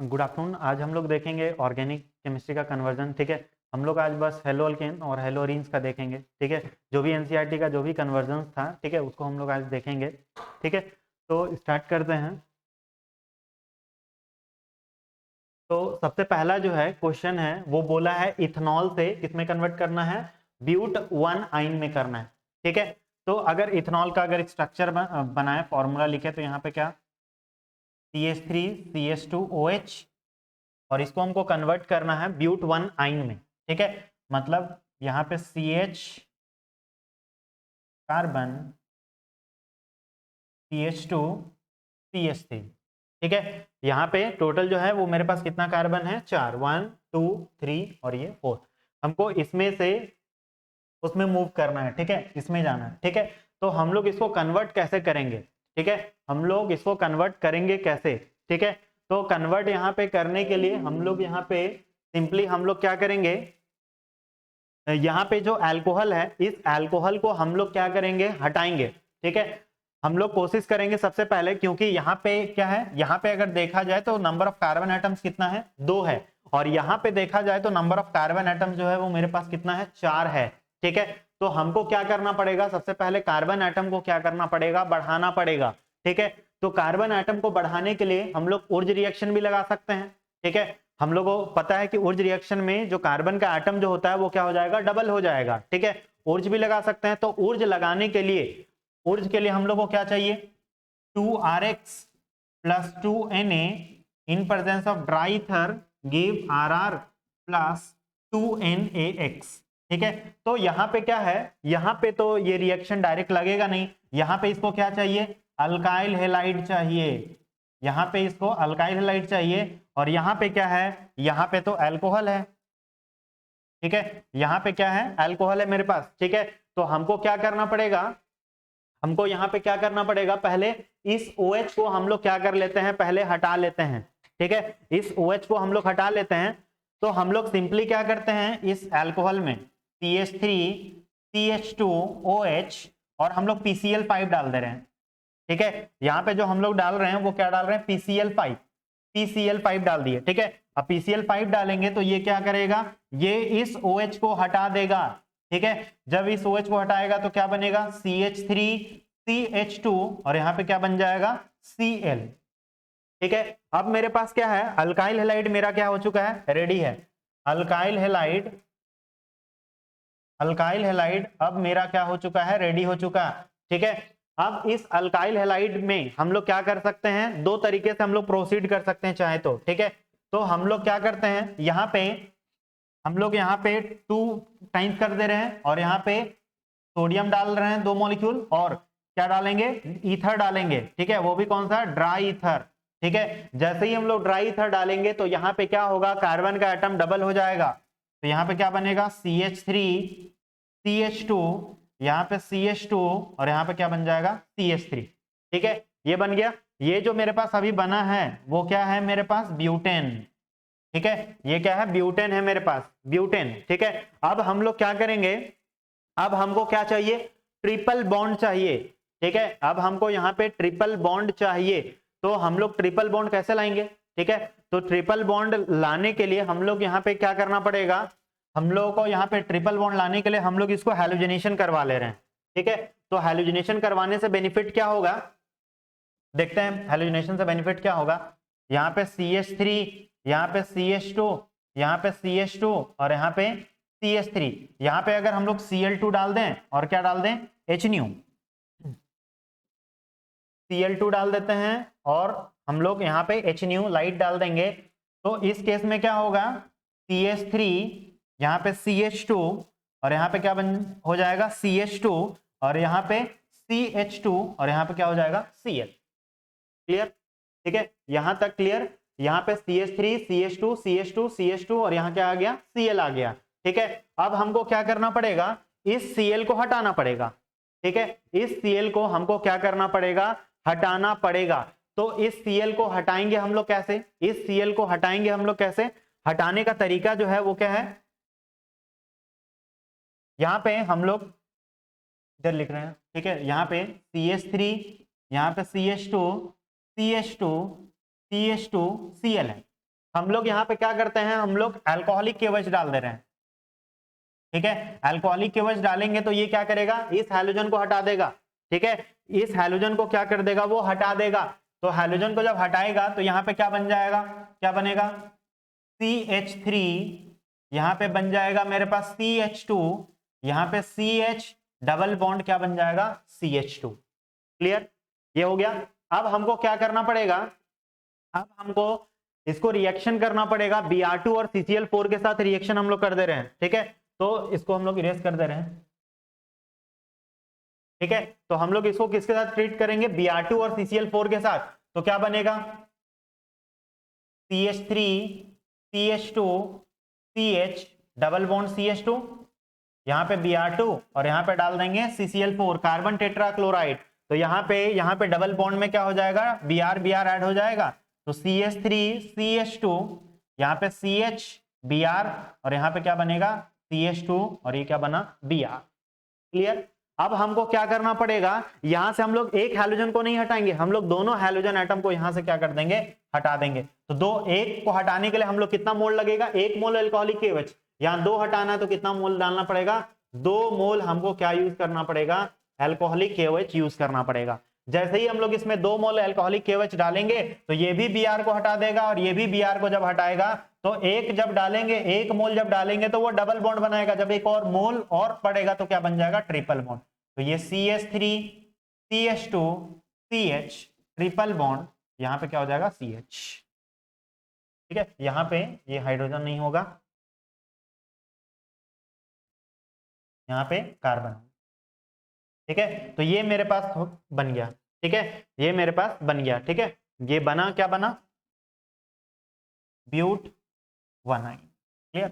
Good afternoon. आज हम लोग देखेंगे ऑर्गेनिक केमिस्ट्री का कन्वर्जन। ठीक है, हम लोग आज बस हेलो अल्केन और हेलो अरीन्स का देखेंगे। ठीक है, जो भी एनसीईआरटी का जो भी कन्वर्जन था, ठीक है, उसको हम लोग आज देखेंगे। ठीक है, तो स्टार्ट करते हैं। तो सबसे पहला जो है क्वेश्चन है वो बोला है इथेनॉल से किसमें कन्वर्ट करना है, ब्यूट वन आइन में करना है। ठीक है, तो अगर इथेनॉल का अगर स्ट्रक्चर बनाए, फॉर्मूला लिखे, तो यहाँ पे क्या CH3CH2OH, और इसको हमको कन्वर्ट करना है ब्यूट वन आइन में। ठीक है, मतलब यहाँ पे CH कार्बन, CH2CH3। ठीक है, यहाँ पे टोटल जो है वो मेरे पास कितना कार्बन है, 4, 1 2 3 और ये 4। हमको इसमें से उसमें मूव करना है। ठीक है, इसमें जाना है। ठीक है, तो हम लोग इसको कन्वर्ट कैसे करेंगे? ठीक है, हम लोग इसको कन्वर्ट करेंगे कैसे? ठीक है, तो कन्वर्ट यहाँ पे करने के लिए हम लोग यहाँ पे सिंपली हम लोग क्या करेंगे, यहाँ पे जो अल्कोहल है, इस अल्कोहल को हम लोग क्या करेंगे, हटाएंगे। ठीक है, हम लोग कोशिश करेंगे सबसे पहले, क्योंकि यहाँ पे क्या है, यहाँ पे अगर देखा जाए तो नंबर ऑफ कार्बन एटम्स कितना है, 2 है, और यहाँ पे देखा जाए तो नंबर ऑफ कार्बन एटम्स जो है वो मेरे पास कितना है, 4 है। ठीक है, तो हमको क्या करना पड़ेगा, सबसे पहले कार्बन एटम को क्या करना पड़ेगा, बढ़ाना पड़ेगा। ठीक है, तो कार्बन एटम को बढ़ाने के लिए हम लोग ऊर्ज रिएक्शन भी लगा सकते हैं। ठीक है, हम लोगों को पता है कि ऊर्ज रिएक्शन में जो कार्बन का एटम जो होता है वो क्या हो जाएगा, डबल हो जाएगा। ठीक है, ऊर्ज भी लगा सकते हैं। तो ऊर्ज लगाने के लिए, ऊर्ज के लिए हम लोग को क्या चाहिए, 2Rx plus 2Na in presence of dry ether give Rr plus 2NaX। ठीक है, तो यहाँ पे क्या है, यहाँ पे तो ये रिएक्शन डायरेक्ट लगेगा नहीं, यहाँ पे इसको क्या चाहिए, अल्काइल हैलाइड चाहिए। यहाँ पे इसको अल्काइल हैलाइड चाहिए, और यहाँ पे क्या है, यहाँ पे तो अल्कोहल है। ठीक है, यहाँ पे क्या है, अल्कोहल है मेरे पास। ठीक है, तो हमको क्या करना पड़ेगा, हमको यहाँ पे क्या करना पड़ेगा, पहले इस OH को हम लोग क्या कर लेते हैं, पहले हटा लेते हैं। ठीक है, इस OH को हम लोग हटा लेते हैं। तो हम लोग सिंपली क्या करते हैं, इस अल्कोहल में CH3CH2OH और हम लोग PCl5 डाल दे रहे हैं। ठीक है, यहाँ पे जो हम लोग डाल रहे हैं वो क्या डाल रहे हैं, PCl5 डाल दिए। ठीक है, अब PCl5 डालेंगे तो ये क्या करेगा, ये इस OH को हटा देगा। ठीक है, जब इस OH को हटाएगा तो क्या बनेगा, CH3CH2 और यहाँ पे क्या बन जाएगा, Cl। ठीक है, अब मेरे पास क्या है, अल्काइल हैलाइड मेरा क्या हो चुका है, रेडी है। अल्काइल हैलाइड, अल्काइल हैलाइड अब मेरा क्या हो चुका है, रेडी हो चुका है। ठीक है, अब इस अल्काइल हैलाइड में हम लोग क्या कर सकते हैं, दो तरीके से हम लोग प्रोसीड कर सकते हैं चाहे तो। ठीक है, तो हम लोग क्या करते हैं, यहाँ पे हम लोग यहाँ पे 2 टाइम्स कर दे रहे हैं, और यहाँ पे सोडियम डाल रहे हैं 2 मॉलिक्यूल, और क्या डालेंगे, ईथर डालेंगे। ठीक है, वो भी कौन सा, ड्राई ईथर। ठीक है, जैसे ही हम लोग ड्राई ईथर डालेंगे तो यहाँ पे क्या होगा, कार्बन का एटम डबल हो जाएगा। तो यहाँ पे क्या बनेगा, CH3CH2, यहाँ पे CH2 और यहाँ पे क्या बन जाएगा, CH3। ठीक है, ये बन गया। ये जो मेरे पास अभी बना है वो क्या है, मेरे पास ब्यूटेन। ठीक है, ये क्या है, ब्यूटेन है मेरे पास, ब्यूटेन। ठीक है, अब हम लोग क्या करेंगे, अब हमको क्या चाहिए, ट्रिपल बॉन्ड चाहिए। ठीक है, अब हमको यहाँ पे ट्रिपल बॉन्ड चाहिए, तो हम लोग ट्रिपल बॉन्ड कैसे लाएंगे। ठीक है, तो ट्रिपल बॉन्ड लाने के लिए हम लोग यहाँ पे क्या करना पड़ेगा, हम लोगों को यहाँ पे ट्रिपल बॉन्ड लाने के लिए हम लोग इसको हैलोजनेशन करवा ले रहे हैं। ठीक है, तो हैलोजनेशन करवाने से बेनिफिट क्या होगा, देखते हैं हैलोजनेशन से बेनिफिट क्या होगा। यहाँ पे CH3, यहाँ पे CH2, यहाँ पे CH2 और यहाँ पे CH3। यहाँ पे अगर हम लोग Cl2 डाल दें और क्या डाल दें, HNu, Cl2 डाल देते हैं और हम लोग यहाँ पे HNu लाइट डाल देंगे, तो इस केस में क्या होगा, CH3, यहाँ पे CH2 और यहाँ पे क्या बन हो जाएगा, CH2 और यहाँ पे CH2 और यहाँ पे क्या हो जाएगा, Cl। क्लियर? ठीक है, यहां तक क्लियर। यहाँ पे CH3 CH2 CH2 CH2 और यहाँ क्या आ गया, Cl आ गया। ठीक है, अब हमको क्या करना पड़ेगा, इस Cl को हटाना पड़ेगा। ठीक है, इस Cl को हमको क्या करना पड़ेगा, हटाना पड़ेगा। तो इस Cl को हटाएंगे हम लोग कैसे, इस Cl को हटाएंगे हम लोग कैसे, हटाने का तरीका जो है वो क्या है, यहाँ पे हम लोग इधर लिख रहे हैं। ठीक है, यहाँ पे CH3, यहाँ पे CH2 CH2 CH2 Cl है। हम लोग यहाँ पे क्या करते हैं, हम लोग अल्कोहलिक केवच डाल दे रहे हैं, ठीक है। अल्कोहलिक केवच डालेंगे तो ये क्या करेगा, इस हैलोजन को हटा देगा, ठीक है। इस हैलोजन को क्या कर देगा, वो हटा देगा। तो हैलोजन को जब हटाएगा तो यहाँ पे क्या बन जाएगा, क्या बनेगा, CH3, यहाँ पे बन जाएगा मेरे पास CH2, यहाँ पे CH डबल बॉन्ड क्या बन जाएगा, CH2। क्लियर, ये हो गया। अब हमको क्या करना पड़ेगा, अब हमको इसको रिएक्शन करना पड़ेगा, Br2 और CCl4 के साथ रिएक्शन हम लोग कर दे रहे हैं, ठीक है। तो इसको हम लोग इरेज कर दे रहे हैं, ठीक है। तो हम लोग इसको किसके साथ ट्रीट करेंगे, Br2 और CCl4 के साथ। तो क्या बनेगा, CH3 CH2 CH double bond CH2, यहाँ पे Br2 और यहाँ पे डाल देंगे CCl4 कार्बन टेट्राक्लोराइड। तो यहाँ पे डबल बॉन्ड में क्या हो जाएगा, Br ऐड हो जाएगा। तो CH3 CH2, यहाँ पे CH Br और यहाँ पे क्या बनेगा, CH2 और ये क्या बना, Br। क्लियर। अब हमको क्या करना पड़ेगा, यहां से हम लोग एक हैलोजन को नहीं हटाएंगे, हम लोग दोनों हैलोजन एटम को यहां से क्या कर देंगे, हटा देंगे। तो एक को हटाने के लिए हम लोग कितना मोल लगेगा, 1 मोल अल्कोहलिक केवच। यहां 2 हटाना है तो कितना मोल डालना पड़ेगा, 2 मोल हमको क्या यूज करना पड़ेगा, अल्कोहलिक केवच यूज करना पड़ेगा। जैसे ही हम लोग इसमें 2 मोल अल्कोहलिक केवच डालेंगे तो ये भी Br को हटा देगा और ये भी Br को जब हटाएगा तो एक जब डालेंगे, 1 मोल जब डालेंगे तो वो डबल बॉन्ड बनाएगा, जब एक और मोल और पड़ेगा तो क्या बन जाएगा, ट्रिपल बॉन्ड। तो ये CH3 CH2 CH triple bond, यहां पे क्या हो जाएगा, CH, ठीक है। यहां पे ये हाइड्रोजन नहीं होगा, यहां पे कार्बन, ठीक है। तो ये मेरे पास बन गया, ठीक है, ये मेरे पास बन गया, ठीक है। ये बना, क्या बना, ब्यूट 1, क्लियर,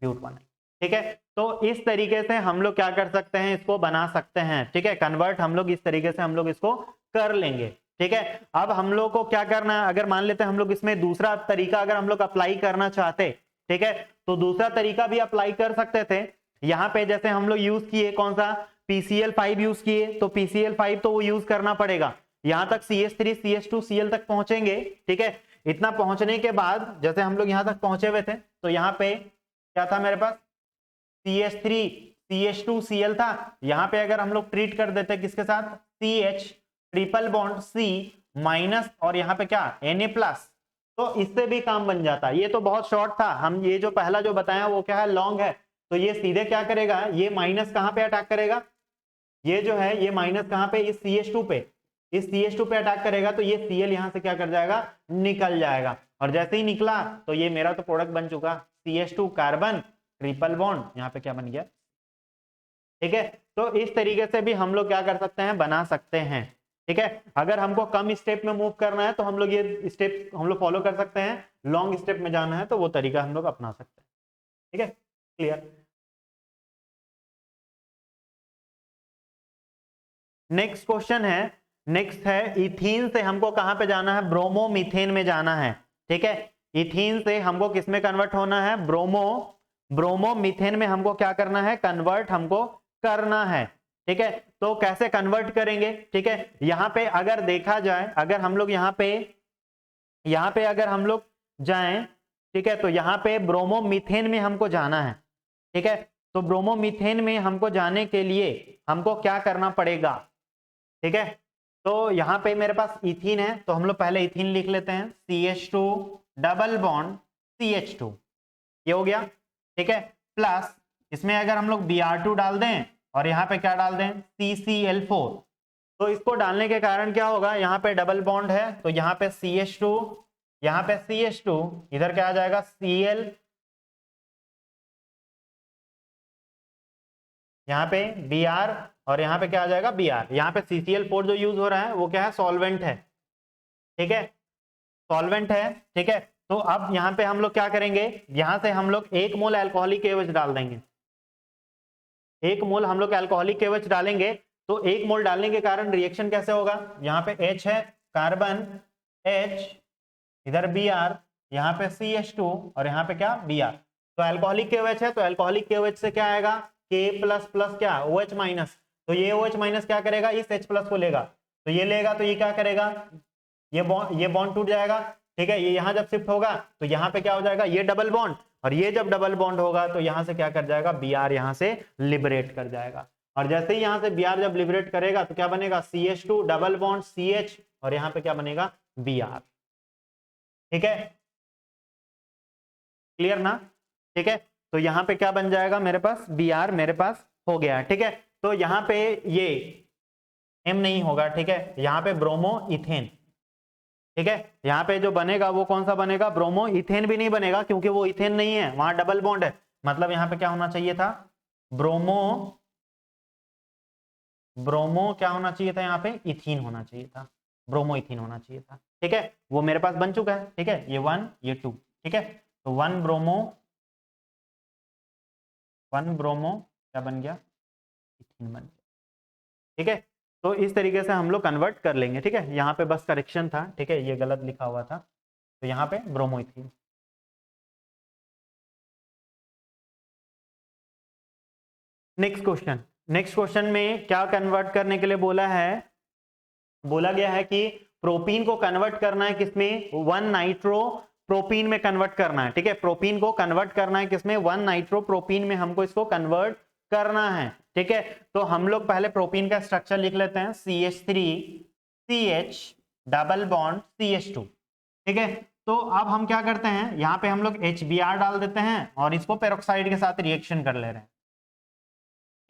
ब्यूट 1, ठीक है। तो इस तरीके से हम लोग क्या कर सकते हैं, इसको बना सकते हैं, ठीक है। कन्वर्ट हम लोग इस तरीके से हम लोग इसको कर लेंगे, ठीक है। अब हम लोग को क्या करना है, अगर मान लेते हैं हम लोग इसमें दूसरा तरीका अगर हम लोग अप्लाई करना चाहते, ठीक है, तो दूसरा तरीका भी अप्लाई कर सकते थे। यहाँ पे जैसे हम लोग यूज किए कौन सा, PCl5 यूज किए, तो PCl5 तो वो यूज करना पड़ेगा। यहां तक CH3 CH2 Cl तक पहुंचेंगे, ठीक है। इतना पहुंचने के बाद जैसे हम लोग यहां तक पहुंचे हुए थे तो यहाँ पे क्या था मेरे पास, CH3 CH2 Cl था। यहां पे अगर हम लोग ट्रीट कर देते किसके साथ, CH triple bond C minus और यहाँ पे क्या, Na+, तो इससे भी काम बन जाता। ये तो बहुत शॉर्ट था, हम ये जो पहला जो बताया वो क्या है, लॉन्ग है। तो ये सीधे क्या करेगा, ये माइनस कहां पे अटैक करेगा, ये जो है ये माइनस कहां पे, इस CH2 पे, इस CH2 पे अटैक करेगा तो ये Cl यहां से क्या कर जाएगा, निकल जाएगा। और जैसे ही निकला तो ये मेरा तो प्रोडक्ट बन चुका, CH2 कार्बन ट्रिपल बॉन्ड, यहाँ पे क्या बन गया, ठीक है। तो इस तरीके से भी हम लोग क्या कर सकते हैं, बना सकते हैं, ठीक है। अगर हमको कम स्टेप में मूव करना है तो हम लोग ये स्टेप हम लोग फॉलो कर सकते हैं, लॉन्ग स्टेप में जाना है तो वो तरीका हम लोग अपना सकते हैं, ठीक है। क्लियर। नेक्स्ट क्वेश्चन है, नेक्स्ट है इथीन से हमको कहां पे जाना है, ब्रोमोमीथेन में जाना है, ठीक है। इथीन से हमको किस में कन्वर्ट होना है, ब्रोमोमीथेन में हमको क्या करना है, कन्वर्ट हमको करना है, ठीक है। तो कैसे कन्वर्ट करेंगे, ठीक है। यहां पे अगर देखा जाए, अगर हम लोग यहाँ पे अगर हम लोग जाएं, ठीक है, तो यहाँ पे ब्रोमोमीथेन में हमको जाना है, ठीक है। तो ब्रोमोमीथेन में हमको जाने के लिए हमको क्या करना पड़ेगा, ठीक है। तो यहाँ पे मेरे पास इथीन है तो हम लोग पहले इथीन लिख लेते हैं, CH2 डबल बॉन्ड CH2, ये हो गया, ठीक है। प्लस इसमें अगर हम लोग Br2 डाल दें और यहाँ पे क्या डाल दें, CCl4, तो इसको डालने के कारण क्या होगा, यहाँ पे डबल बॉन्ड है तो यहाँ पे CH2, यहाँ पे CH2, इधर क्या आ जाएगा, Cl, यहाँ पे Br और यहाँ पे क्या आ जाएगा, Br। यहाँ पे CCl4 जो यूज हो रहा है वो क्या है, सॉल्वेंट है, ठीक है, सॉल्वेंट है, ठीक है। तो अब यहाँ पे हम लोग क्या करेंगे, यहां से हम लोग 1 मोल अल्कोहलिक केवच डाल देंगे, 1 मोल हम लोग अल्कोहलिक केवच डालेंगे। तो 1 मोल डालने के कारण रिएक्शन कैसे होगा, यहाँ पे H है, कार्बन H, इधर Br, यहाँ पे CH2 और यहाँ पे क्या, Br। तो अल्कोहलिक केवच है तो अल्कोहलिक केवच से क्या आएगा, K प्लस प्लस क्या, OH माइनस। तो ये OH माइनस क्या करेगा, इस H प्लस को लेगा, तो ये लेगा तो ये क्या करेगा, ये बॉन्ड टूट जाएगा, ठीक है, ये यहाँ जब शिफ्ट होगा तो यहाँ पे क्या हो जाएगा, ये डबल बॉन्ड, और ये जब डबल बॉन्ड होगा तो यहाँ से क्या कर जाएगा, Br यहाँ से लिबरेट कर जाएगा। और जैसे ही यहाँ से Br जब लिबरेट करेगा तो क्या बनेगा, CH2 डबल बॉन्ड CH, और यहाँ पे क्या बनेगा, Br। ठीक है, क्लियर ना? ठीक है, तो यहाँ पे क्या बन जाएगा मेरे पास, Br मेरे पास हो गया। ठीक है, तो यहाँ पे ये M नहीं होगा, ठीक है, यहाँ पे ब्रोमो इथेन। ठीक है, यहाँ पे जो बनेगा वो कौन सा बनेगा, ब्रोमो इथेन भी नहीं बनेगा, क्योंकि वो इथेन नहीं है, वहां डबल बॉन्ड है। मतलब यहाँ पे क्या होना चाहिए था, ब्रोमो ब्रोमो क्या होना चाहिए था, यहाँ पे इथीन होना चाहिए था, ब्रोमो इथीन होना चाहिए था। ठीक है, वो मेरे पास बन चुका है। ठीक है, ये 1 ये 2। ठीक है, तो 1 ब्रोमो क्या बन गया, इथीन बन गया। ठीक है, तो इस तरीके से हम लोग कन्वर्ट कर लेंगे। ठीक है, यहाँ पे बस करेक्शन था, ठीक है, ये गलत लिखा हुआ था, तो यहाँ पे ब्रोमो इथीन। नेक्स्ट क्वेश्चन में क्या कन्वर्ट करने के लिए बोला है, बोला गया है कि प्रोपीन को कन्वर्ट करना है किसमें, 1 नाइट्रो प्रोपीन में कन्वर्ट करना है। ठीक है, प्रोपीन को कन्वर्ट करना है किसमें, 1 नाइट्रो प्रोपीन में हमको इसको कन्वर्ट करना है। ठीक है, तो हम लोग पहले प्रोपीन का स्ट्रक्चर लिख लेते हैं, CH3CH डबल बॉन्ड CH2। ठीक है, तो अब हम क्या करते हैं, यहाँ पे हम लोग HBr डाल देते हैं और इसको पेरोक्साइड के साथ रिएक्शन कर ले रहे हैं।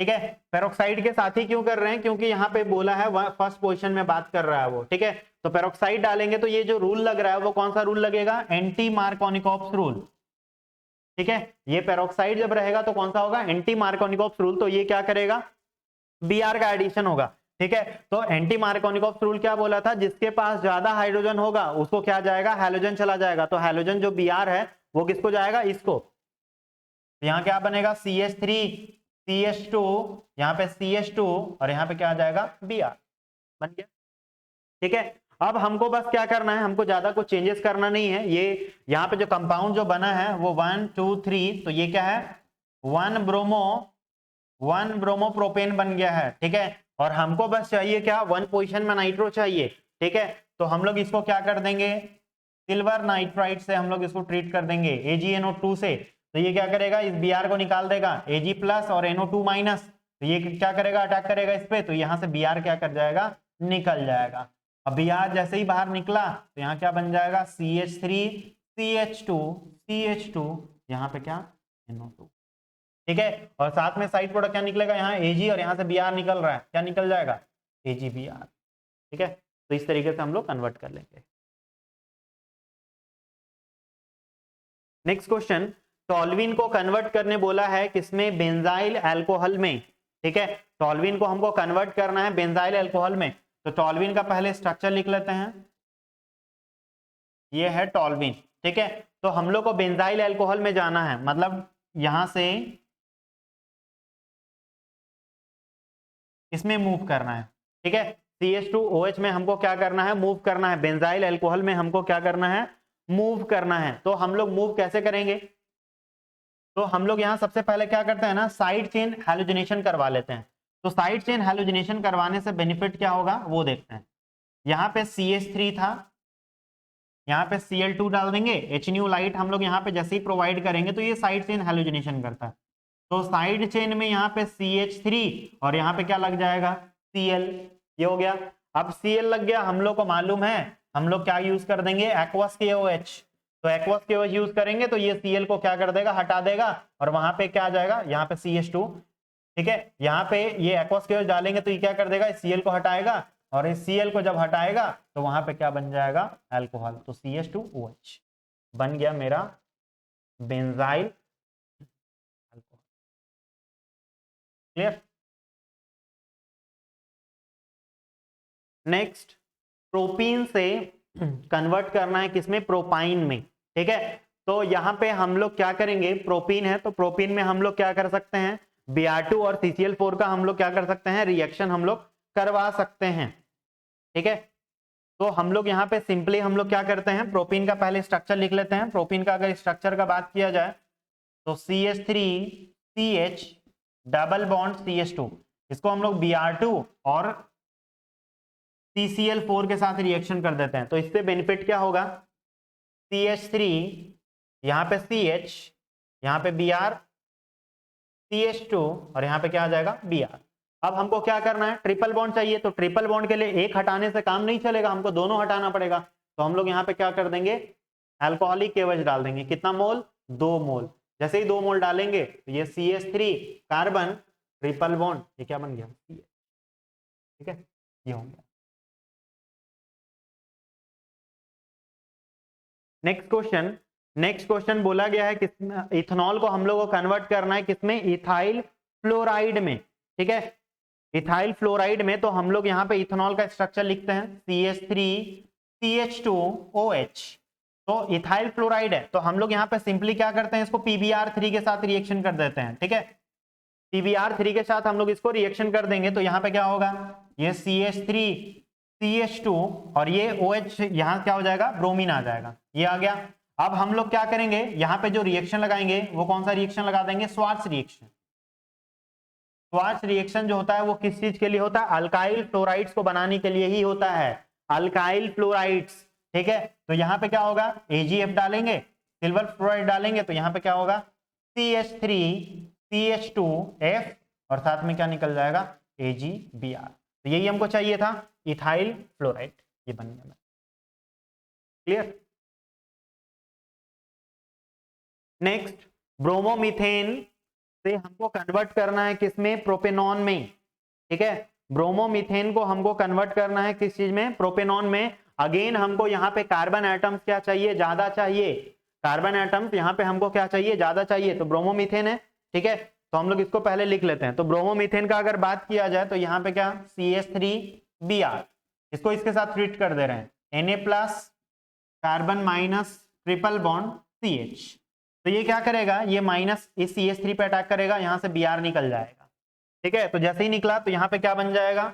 ठीक है, पेरोक्साइड के साथ ही क्यों कर रहे हैं, क्योंकि यहाँ पे बोला है फर्स्ट पोजीशन में बात कर रहा है वो। ठीक है, तो पेरोक्साइड डालेंगे तो ये जो रूल लग रहा है वो कौन सा रूल लगेगा, एंटी मार्कोनिकॉप्स रूल। ठीक है, ये पेरोक्साइड जब रहेगा तो कौन सा होगा, एंटी मार्कोनिकॉप्स रूल। तो ये क्या करेगा, Br का एडिशन होगा। ठीक है, तो एंटी मार्कोनिकॉप्स रूल क्या बोला था, जिसके पास ज्यादा हाइड्रोजन होगा उसको क्या जाएगा, हैलोजन चला जाएगा। तो हैलोजन जो Br है वो किसको जाएगा, इसको। यहाँ क्या बनेगा, CH3 CH2, यहाँ पे CH2 और यहाँ पे क्या आ जाएगा, Br बन गया। ठीक है, अब हमको बस क्या करना है, हमको ज्यादा कुछ चेंजेस करना नहीं है। ये यहाँ पे जो कंपाउंड जो बना है वो 1 2 3, तो ये क्या है, 1 ब्रोमो प्रोपेन बन गया है। ठीक है, और हमको बस चाहिए क्या, 1 पोजीशन में नाइट्रो चाहिए। ठीक है, तो हम लोग इसको क्या कर देंगे, सिल्वर नाइट्राइड से हम लोग इसको ट्रीट कर देंगे, AgNO2 से। तो ये क्या करेगा, इस Br को निकाल देगा, Ag प्लस और NO2 माइनस, तो ये क्या करेगा, अटैक करेगा इस पे, तो यहाँ से Br क्या कर जाएगा, निकल जाएगा। अब Br जैसे ही बाहर निकला तो यहाँ क्या बन जाएगा, CH3 CH2 यहाँ पे क्या, NO2। ठीक है, और साथ में साइड प्रोडक्ट क्या निकलेगा, यहाँ Ag और यहाँ से Br निकल रहा है, क्या निकल जाएगा, AgBr। ठीक है, तो इस तरीके से हम लोग कन्वर्ट कर लेंगे। नेक्स्ट क्वेश्चन, टॉल्विन को कन्वर्ट करने बोला है किसमें, बेंजाइल अल्कोहल में। ठीक है, टॉल्विन को हमको कन्वर्ट करना है बेंजाइल अल्कोहल में। तो टॉल्विन का पहले स्ट्रक्चर लिख लेते हैं, ये है टॉल्विन। ठीक है, तो हम लोग को बेंजाइल अल्कोहल में जाना है, मतलब यहां से इसमें मूव करना है। ठीक है, CH2OH में हमको क्या करना है, मूव करना है, बेंजाइल अल्कोहल में हमको क्या करना है, मूव करना है। तो हम लोग मूव कैसे करेंगे, तो हम लोग यहाँ सबसे पहले क्या करते हैं ना, साइड चेन हैलोजिनेशन करवा लेते हैं। तो साइड चेन हैलोजिनेशन करवाने से बेनिफिट क्या होगा वो देखते हैं। यहाँ पे CH3 था, यहाँ पे Cl2 डाल देंगे, HNU लाइट हम लोग यहाँ पे जैसे ही प्रोवाइड करेंगे तो ये साइड चेन हैलोजिनेशन करता है। तो साइड चेन में यहाँ पे CH3 और यहाँ पे क्या लग जाएगा, Cl, ये हो गया। अब Cl लग गया, हम लोग को मालूम है हम लोग क्या यूज कर देंगे, एक्वस KOH। तो एक्वस KOH यूज करेंगे तो ये Cl को क्या कर देगा, हटा देगा, और वहां पे क्या आ जाएगा, यहाँ पे CH2। ठीक है, यहाँ पे ये एक्वस KOH डालेंगे तो ये क्या कर देगा, Cl को हटाएगा, और इस Cl को जब हटाएगा तो वहां पे क्या बन जाएगा, अल्कोहल। तो CH2OH बन गया मेरा benzyl alcohol. Clear. Next, propene से कन्वर्ट करना है किसमें, प्रोपाइन में। ठीक है, तो यहां पे हम लोग क्या करेंगे, प्रोपीन है तो प्रोपीन में हम लोग क्या कर सकते हैं, Br2 और CCl4 का हम लोग क्या कर सकते हैं, रिएक्शन हम लोग करवा सकते हैं। ठीक है, तो हम लोग यहाँ पे सिंपली हम लोग क्या करते हैं, प्रोपीन का पहले स्ट्रक्चर लिख लेते हैं। प्रोपीन का अगर स्ट्रक्चर का बात किया जाए तो CH3CH डबल बॉन्ड CH2, इसको हम लोग Br2 और CCl4 के साथ रिएक्शन कर देते हैं। तो इससे बेनिफिट क्या होगा, CH3, यहाँ पे CH, यहाँ पे Br, CH2 और यहाँ पे क्या आ जाएगा Br। अब हमको क्या करना है, ट्रिपल बॉन्ड चाहिए, तो ट्रिपल बॉन्ड के लिए एक हटाने से काम नहीं चलेगा, हमको दोनों हटाना पड़ेगा। तो हम लोग यहाँ पे क्या कर देंगे, अल्कोहलिक केवच डाल देंगे। कितना मोल, 2 मोल। जैसे ही 2 मोल डालेंगे तो ये CH3 कार्बन ट्रिपल बॉन्ड, ये क्या बन गया, ठीक है, ये हो गया। नेक्स्ट क्वेश्चन बोला गया है किसमें, इथेनॉल को हम लोग को कन्वर्ट करना है किसमें, इथाइल फ्लोराइड में। ठीक है, इथाइल फ्लोराइड में। तो हम लोग यहाँ पे इथेनॉल का स्ट्रक्चर लिखते हैं CH3CH2OH। तो इथाइल फ्लोराइड है, तो हम लोग यहाँ पे सिंपली क्या करते हैं, इसको PbR3 के साथ रिएक्शन कर देते हैं। ठीक है, PbR3 के साथ हम लोग इसको रिएक्शन कर देंगे तो यहाँ पे क्या होगा, ये CH3CH2 और ये OH यहाँ क्या हो जाएगा, ब्रोमीन आ जाएगा, ये आ गया। अब हम लोग क्या करेंगे, यहाँ पे जो रिएक्शन लगाएंगे वो कौन सा रिएक्शन लगा देंगे, स्वार्ट्ज रिएक्शन। स्वार्ट्ज रिएक्शन जो होता है वो किस चीज के लिए होता है, अल्काइल फ्लोराइड्स को बनाने के लिए ही होता है, अल्काइल फ्लोराइड्स। ठीक है, तो यहाँ पे क्या होगा, AgF डालेंगे, सिल्वर फ्लोराइड डालेंगे, तो यहाँ पे क्या होगा, CH3CH2F और साथ में क्या निकल जाएगा, AgBr। तो यही हमको चाहिए था, इथाइल फ्लोराइड, ये बन गया। क्लियर। नेक्स्ट, ब्रोमोमीथेन से हमको कन्वर्ट करना है किसमें, प्रोपेनॉन में। ठीक है, ब्रोमोमीथेन को हमको कन्वर्ट करना है किस चीज में, प्रोपेनॉन में। अगेन हमको यहाँ पे कार्बन एटम्स क्या चाहिए, ज्यादा चाहिए, कार्बन एटम्स यहाँ पे हमको क्या चाहिए, ज्यादा चाहिए। तो ब्रोमोमीथेन है, ठीक है, तो हम लोग इसको पहले लिख लेते हैं। तो ब्रोमोमीथेन का अगर बात किया जाए तो यहाँ पे क्या, CH3Br, इसको इसके साथ ट्रीट कर दे रहे हैं, Na+ carbon minus triple bond CH। तो ये क्या करेगा, ये माइनस इस CH3 पे अटैक करेगा, यहाँ से Br निकल जाएगा। ठीक है, तो जैसे ही निकला तो यहाँ पे क्या बन जाएगा,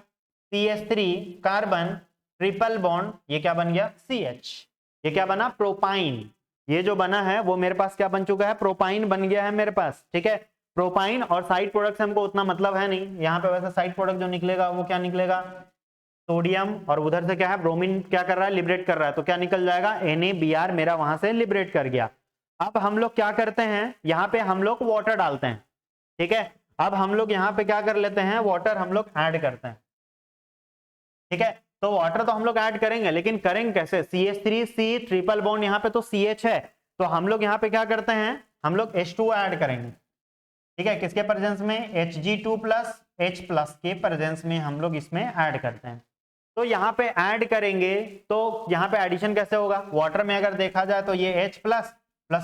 CH3 कार्बन ट्रिपल बॉन्ड, ये क्या बन गया, CH। ये क्या बना, प्रोपाइन। ये जो बना है वो मेरे पास क्या बन चुका है, प्रोपाइन बन गया है मेरे पास। ठीक है, प्रोपाइन और साइड प्रोडक्ट से हमको उतना मतलब है नहीं, यहाँ पे वैसे साइड प्रोडक्ट जो निकलेगा वो क्या निकलेगा, सोडियम, और उधर से क्या है, ब्रोमीन क्या कर रहा है, लिबरेट कर रहा है, तो क्या निकल जाएगा, NaBr मेरा वहां से लिबरेट कर गया। अब हम लोग क्या करते हैं, यहाँ पे हम लोग वाटर डालते हैं। ठीक है, अब हम लोग यहाँ पे क्या कर लेते हैं, वाटर हम लोग ऐड करते हैं। ठीक है, तो वाटर तो हम लोग ऐड करेंगे, लेकिन करेंगे कैसे, CH3C ट्रिपल बॉन्ड, यहाँ पे तो CH है, तो हम लोग यहाँ पे क्या करते हैं, हम लोग H2 ऐड करेंगे। ठीक है, किसके प्रेजेंस में, Hg2+H+ के प्रेजेंस में हम लोग इसमें ऐड करते हैं। तो यहाँ पे ऐड करेंगे तो यहाँ पे एडिशन कैसे होगा, वाटर में अगर देखा जाए तो ये H+ प्लस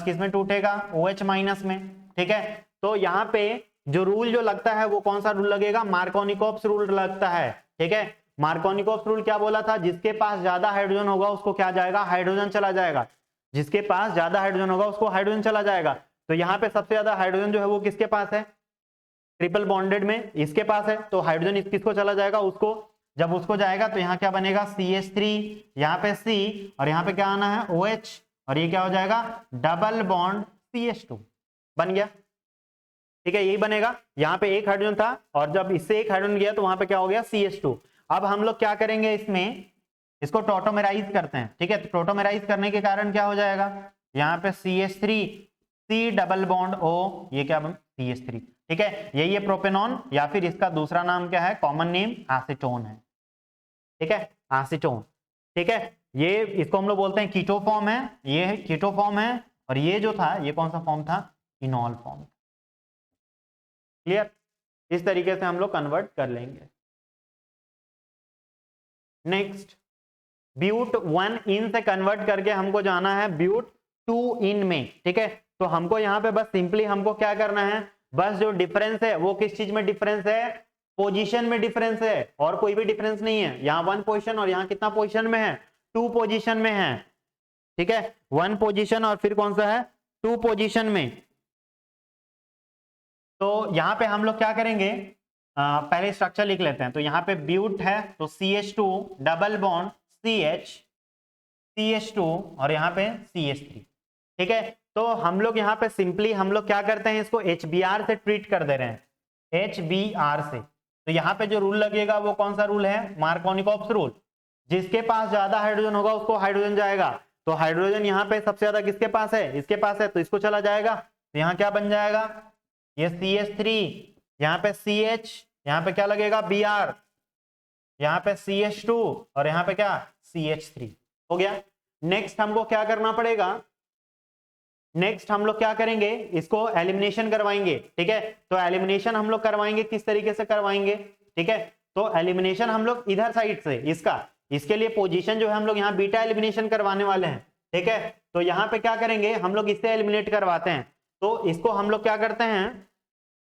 किस में टूटेगा, OH- में। ठीक है, तो यहाँ पे जो रूल जो लगता है वो कौन सा रूल लगेगा, मार्कोनिकोव्स रूल लगता है। ठीक है, मार्कोनिकोव्स रूल क्या बोला था, जिसके पास ज्यादा हाइड्रोजन होगा उसको क्या जाएगा, हाइड्रोजन चला जाएगा, जिसके पास ज्यादा हाइड्रोजन होगा उसको हाइड्रोजन चला जाएगा। तो यहाँ पे सबसे ज्यादा हाइड्रोजन जो है वो किसके पास है, ट्रिपल बॉन्डेड में इसके पास है, तो हाइड्रोजन किसको चला जाएगा, उसको। जब उसको जाएगा तो यहाँ क्या बनेगा, CH3, यहाँ पे C और यहाँ पे क्या आना है, OH, और ये क्या हो जाएगा, डबल बॉन्ड CH2 बन गया। ठीक है, यही बनेगा। यहाँ पे एक हाइड्रोजन था और जब इससे एक हाइड्रोजन गया तो वहां पे क्या हो गया, CH2। अब हम लोग क्या करेंगे, इसमें इसको टोटोमेराइज करते हैं। ठीक है, तो टोटोमेराइज करने के कारण क्या हो जाएगा, यहाँ पे CH3C डबल बॉन्ड O, ये क्या CH3। ठीक है, यही है प्रोपेनॉन, या फिर इसका दूसरा नाम क्या है, कॉमन नेम एसीटोन है। ठीक है, एसीटोन। ठीक है, ये इसको हम लोग बोलते हैं कीटो फॉर्म है, ये कीटो फॉर्म है, और ये जो था ये कौन सा फॉर्म था, इनॉल फॉर्म। क्लियर, इस तरीके से हम लोग कन्वर्ट कर लेंगे। नेक्स्ट, ब्यूट 1 इन से कन्वर्ट करके हमको जाना है ब्यूट 2 इन में। ठीक है, तो हमको यहाँ पे बस सिंपली हमको क्या करना है, बस जो डिफरेंस है वो किस चीज में डिफरेंस है, पोजीशन में डिफरेंस है, और कोई भी डिफरेंस नहीं है। यहाँ 1 पोजीशन और यहाँ कितना पोजीशन में है, 2 पोजीशन में है। ठीक है, 1 पोजीशन और फिर कौन सा है, 2 पोजीशन में। तो यहाँ पे हम लोग क्या करेंगे, पहले स्ट्रक्चर लिख लेते हैं। तो यहाँ पे ब्यूट है तो CH2 double bond CH, CH2 और यहाँ पे CH3। ठीक है, तो हम लोग यहाँ पे सिंपली हम लोग क्या करते हैं, इसको HBr से ट्रीट कर दे रहे हैं, HBr से। तो यहाँ पे जो रूल लगेगा वो कौन सा रूल है, मार्कोनिकोव्स रूल। जिसके पास ज्यादा हाइड्रोजन होगा उसको हाइड्रोजन जाएगा, तो हाइड्रोजन यहाँ पे सबसे ज्यादा किसके पास है, इसके पास है, तो इसको चला जाएगा। तो यहाँ क्या बन जाएगा, ये CH3, यहाँ पे CH, यहाँ पे क्या लगेगा Br, यहाँ पे CH2 और यहाँ पे क्या CH3 हो गया। नेक्स्ट हमको क्या करना पड़ेगा, नेक्स्ट हम लोग क्या करेंगे, इसको एलिमिनेशन करवाएंगे। ठीक है, तो एलिमिनेशन हम लोग करवाएंगे, किस तरीके से करवाएंगे, ठीक है, तो एलिमिनेशन हम लोग इधर साइड से इसका, इसके लिए पोजीशन जो है हम लोग यहाँ बीटा एलिमिनेशन करवाने वाले हैं। ठीक है, तो यहाँ पे क्या करेंगे हम लोग, इससे एलिमिनेट करवाते हैं। तो इसको हम लोग क्या करते हैं,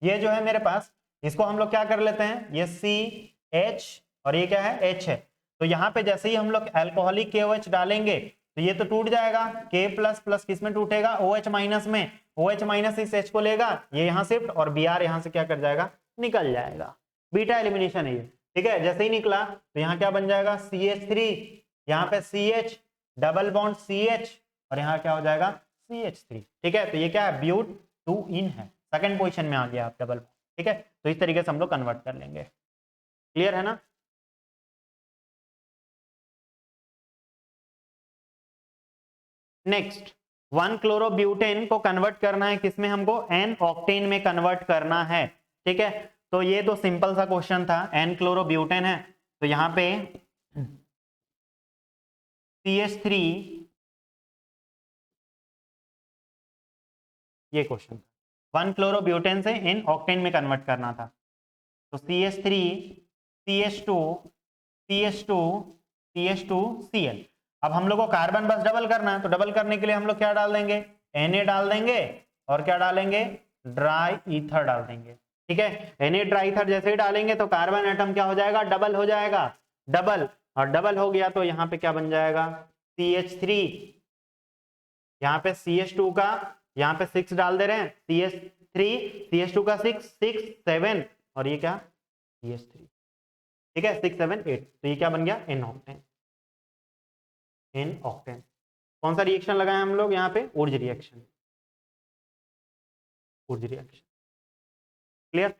ये जो है मेरे पास, इसको हम लोग क्या कर लेते हैं, ये CH और ये क्या है H है। तो यहाँ पे जैसे ही हम लोग अल्कोहलिक KOH डालेंगे तो ये तो टूट जाएगा, K प्लस प्लस किस में टूटेगा, OH माइनस में, OH माइनस इस H को लेगा, ये यहाँ शिफ्ट और Br यहाँ से क्या कर जाएगा, निकल जाएगा। बीटा एलिमिनेशन है ये। ठीक है, जैसे ही निकला तो यहाँ क्या बन जाएगा, CH3, यहाँ पे CH, डबल बॉन्ड CH और यहाँ क्या हो जाएगा CH3। ठीक है, तो ये क्या है, ब्यूट 2 इन है, सेकंड पोजीशन में आ गया आप डबल। ठीक है, तो इस तरीके से हम लोग कन्वर्ट कर लेंगे। क्लियर है ना। नेक्स्ट 1 क्लोरोब्यूटेन को कन्वर्ट करना है किसमें, हमको N ऑक्टेन में कन्वर्ट करना है। ठीक है, तो ये तो सिंपल सा क्वेश्चन था, N क्लोरोब्यूटेन है, तो यहाँ पे CH3, ये क्वेश्चन 1 क्लोरोब्यूटेन से N ऑक्टेन में कन्वर्ट करना था। तो CH3, CH2, CH2, CH2, Cl। अब हम लोग को कार्बन बस डबल करना है, तो डबल करने के लिए हम लोग क्या डाल देंगे, Na डाल देंगे और क्या डालेंगे, ड्राई ईथर डाल देंगे। ठीक है, Na ड्राई ईथर जैसे ही डालेंगे तो कार्बन एटम क्या हो जाएगा, डबल हो जाएगा, डबल, और डबल हो गया तो यहाँ पे क्या बन जाएगा, CH3, यहाँ पे CH2 का, यहाँ पे 6 डाल दे रहे हैं, CH3, CH2 का 6, 6, 7 और ये क्या CH3। ठीक है, 6, 7, 8, तो ये क्या बन गया, N ऑक्टेन। N ऑक्टेन कौन सा रिएक्शन लगाए हम लोग यहाँ पे, Wurtz reaction, Wurtz reaction. Clear.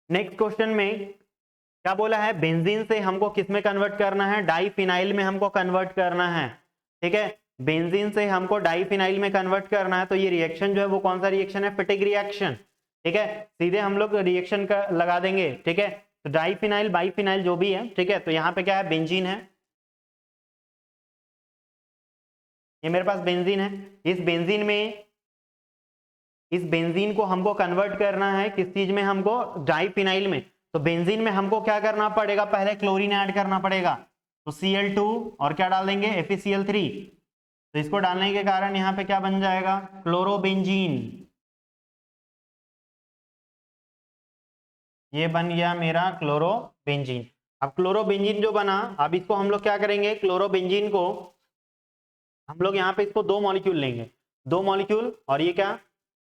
Next question में क्या बोला है, बेंजीन से हमको किस में कन्वर्ट करना है, डाइफिनाइल में हमको कन्वर्ट करना है। ठीक है, बेंजीन से हमको डाइफिनाइल में कन्वर्ट करना है, तो ये रिएक्शन जो है वो कौन सा रिएक्शन है, फिटिक रिएक्शन। ठीक है, सीधे हम लोग रिएक्शन का लगा देंगे। ठीक है, तो डाइफिनाइल बाइफिनाइल जो भी है, ठीक है, तो यहाँ पे क्या है, बेंजीन है, ये मेरे पास बेंजीन है। इस बेंजीन में, इस बेंजीन को हमको कन्वर्ट करना है किस चीज में, हमको डाइफिनाइल में। तो बेंजीन में हमको क्या करना पड़ेगा, पहले क्लोरीन ऐड करना पड़ेगा, तो Cl2 और क्या डाल देंगे, FeCl3। तो इसको डालने के कारण यहाँ पे क्या बन जाएगा, क्लोरोबेंजीन। ये बन गया मेरा क्लोरोबेंजीन। अब क्लोरोबेंजीन जो बना, अब इसको हम लोग क्या करेंगे, क्लोरोबेंजीन को हम लोग यहाँ पे इसको 2 मॉलिक्यूल लेंगे, 2 मॉलिक्यूल, और ये क्या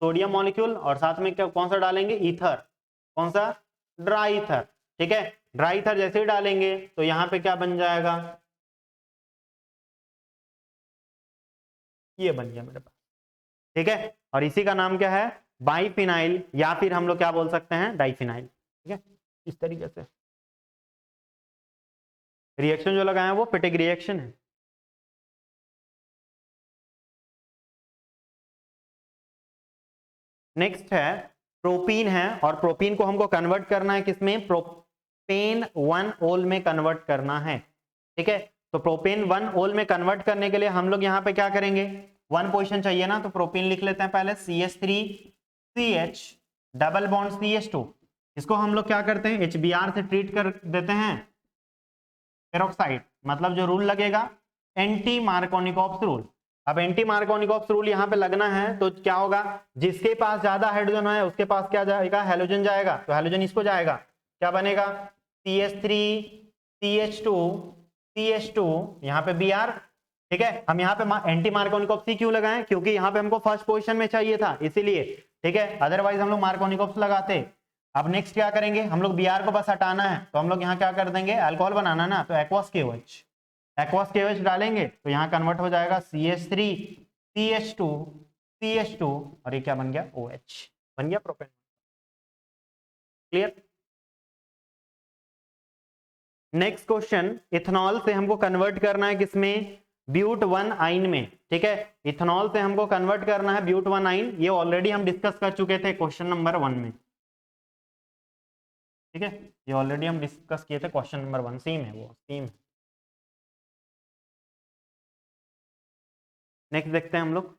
सोडियम मॉलिक्यूल, और साथ में क्या कौन सा डालेंगे, ईथर, कौन सा, ड्राई ईथर। ठीक है, ड्राई ईथर जैसे ही डालेंगे तो यहाँ पे क्या बन जाएगा, ये बन गया मेरे पास। ठीक है, और इसी का नाम क्या है, बाइफिनाइल, या फिर हम लोग क्या बोल सकते हैं, डाइफिनाइल। ठीक है, इस तरीके से रिएक्शन जो लगाए हैं वो फिटिक रिएक्शन है। नेक्स्ट है प्रोपीन है, और प्रोपीन को हमको कन्वर्ट करना है किसमें, प्रोपेन 1 ओल में कन्वर्ट करना है। ठीक है, तो प्रोपेन 1 ओल में कन्वर्ट करने के लिए हम लोग यहाँ पे क्या करेंगे, 1 पोजीशन चाहिए ना, तो प्रोपीन लिख लेते हैं पहले, CH3, CH, double bond CH2। इसको हम लोग क्या करते हैं, HBr से ट्रीट कर देते हैं, पेरोक्साइड, मतलब जो रूल लगेगा एंटी मार्कोनिकॉप्स रूल। अब एंटी मार्कोनिकॉप्स रूल यहाँ पे लगना है तो क्या होगा, जिसके पास ज्यादा हाइड्रोजन है उसके पास क्या जाएगा, हैलोजन जाएगा, तो हैलोजन इसको जाएगा, क्या बनेगा, CH3, CH2, CH2, यहाँ पे Br। ठीक है, हम यहाँ पे एंटी मार्कोनिकॉप्स क्यों लगाएं, क्योंकि यहाँ पे हमको फर्स्ट पोजीशन में चाहिए था इसीलिए। ठीक है, अदरवाइज हम लोग मार्कोनिकॉप्स लगाते। अब नेक्स्ट क्या करेंगे, हम लोग Br को बस हटाना है, तो हम लोग यहाँ क्या कर देंगे, अल्कोहल बनाना ना, तो एक्वस KOH, एक्वस KOH डालेंगे तो यहाँ कन्वर्ट हो जाएगा CH3, CH2, CH2 और ये क्या बन गया, OH बन गया propane. Clear. Next question, ethanol से हमको कन्वर्ट करना है किसमें, ब्यूट वन आइन में। ठीक है, इथेनॉल से हमको कन्वर्ट करना है ब्यूट वन आइन, ये ऑलरेडी हम डिस्कस कर चुके थे क्वेश्चन नंबर 1 में। ठीक है, ये ऑलरेडी हम डिस्कस किए थे क्वेश्चन नंबर 1, सेम है वो, सेम। नेक्स्ट देखते हैं हम लोग।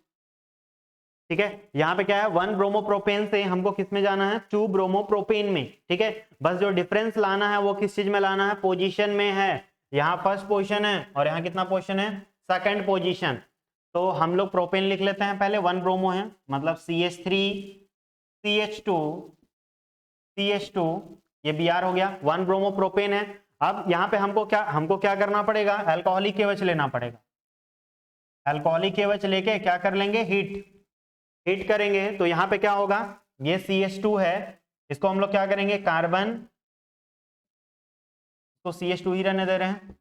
ठीक है, यहाँ पे क्या है, 1 ब्रोमोप्रोपेन से हमको किस में जाना है, 2 ब्रोमोप्रोपेन में। ठीक है, बस जो डिफरेंस लाना है वो किस चीज में लाना है, पोजीशन में है। यहाँ फर्स्ट पोजीशन है और यहाँ कितना पोजीशन है, सेकंड पोजीशन। तो हम लोग प्रोपेन लिख लेते हैं पहले, 1 ब्रोमो है मतलब CH3 CH2 CH2, ये Br हो गया, 1 ब्रोमो प्रोपेन है। अब यहाँ पे हमको क्या करना पड़ेगा, अल्कोहलिक केवच लेना पड़ेगा। अल्कोहलिक केवच लेके क्या कर लेंगे, हीट करेंगे। तो यहाँ पे क्या होगा, ये CH2 है, इसको हम लोग क्या करेंगे, कार्बन, तो CH2 ही रहने दे रहे हैं।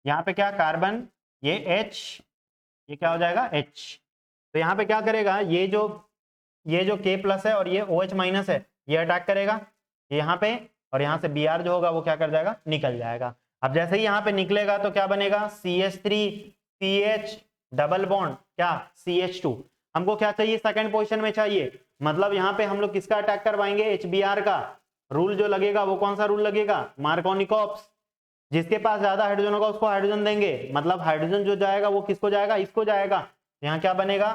यहाँ पे क्या, कार्बन, ये H, ये क्या हो जाएगा H। तो यहाँ पे क्या करेगा, ये जो K प्लस है और ये OH माइनस है, ये अटैक करेगा यहाँ पे, और यहाँ से Br जो होगा वो क्या कर जाएगा, निकल जाएगा। अब जैसे ही यहाँ पे निकलेगा तो क्या बनेगा, CH3 CH डबल बॉन्ड क्या, CH2। हमको क्या चाहिए, सेकंड पोजीशन में चाहिए, मतलब यहाँ पे हम लोग किसका अटैक करवाएंगे, HBr का। रूल जो लगेगा वो कौन सा रूल लगेगा, मार्कोनिकॉप्स। जिसके पास ज्यादा हाइड्रोजन होगा उसको हाइड्रोजन देंगे, मतलब हाइड्रोजन जो जाएगा वो किसको जाएगा, इसको जाएगा। यहाँ क्या बनेगा,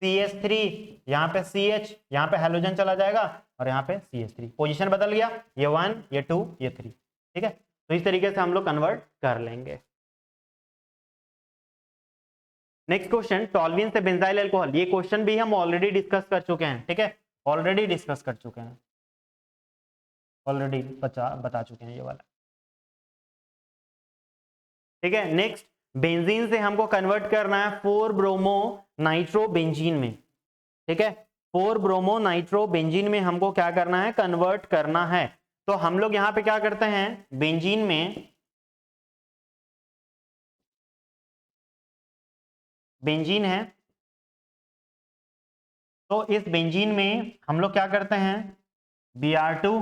CH3, यहाँ पे CH, यहाँ पे हाइड्रोजन चला जाएगा और यहाँ पे CH3, पोजीशन बदल गया, ये 1 ये 2 ये 3। ठीक है, तो इस तरीके से हम लोग कन्वर्ट कर लेंगे। नेक्स्ट क्वेश्चन, टॉल्यूइन से बेंजाइल अल्कोहल, ये क्वेश्चन भी हम ऑलरेडी डिस्कस कर चुके हैं। ठीक है, ऑलरेडी डिस्कस कर चुके हैं, ऑलरेडी बता चुके हैं ये वाला। ठीक है, नेक्स्ट, बेंजीन से हमको कन्वर्ट करना है 4 ब्रोमो नाइट्रो बेंजीन में। ठीक है, 4 ब्रोमो नाइट्रो बेंजीन में हमको क्या करना है, कन्वर्ट करना है। तो हम लोग यहां पे क्या करते हैं, बेंजीन में, बेंजीन है, तो इस बेंजीन में हम लोग क्या करते हैं, Br2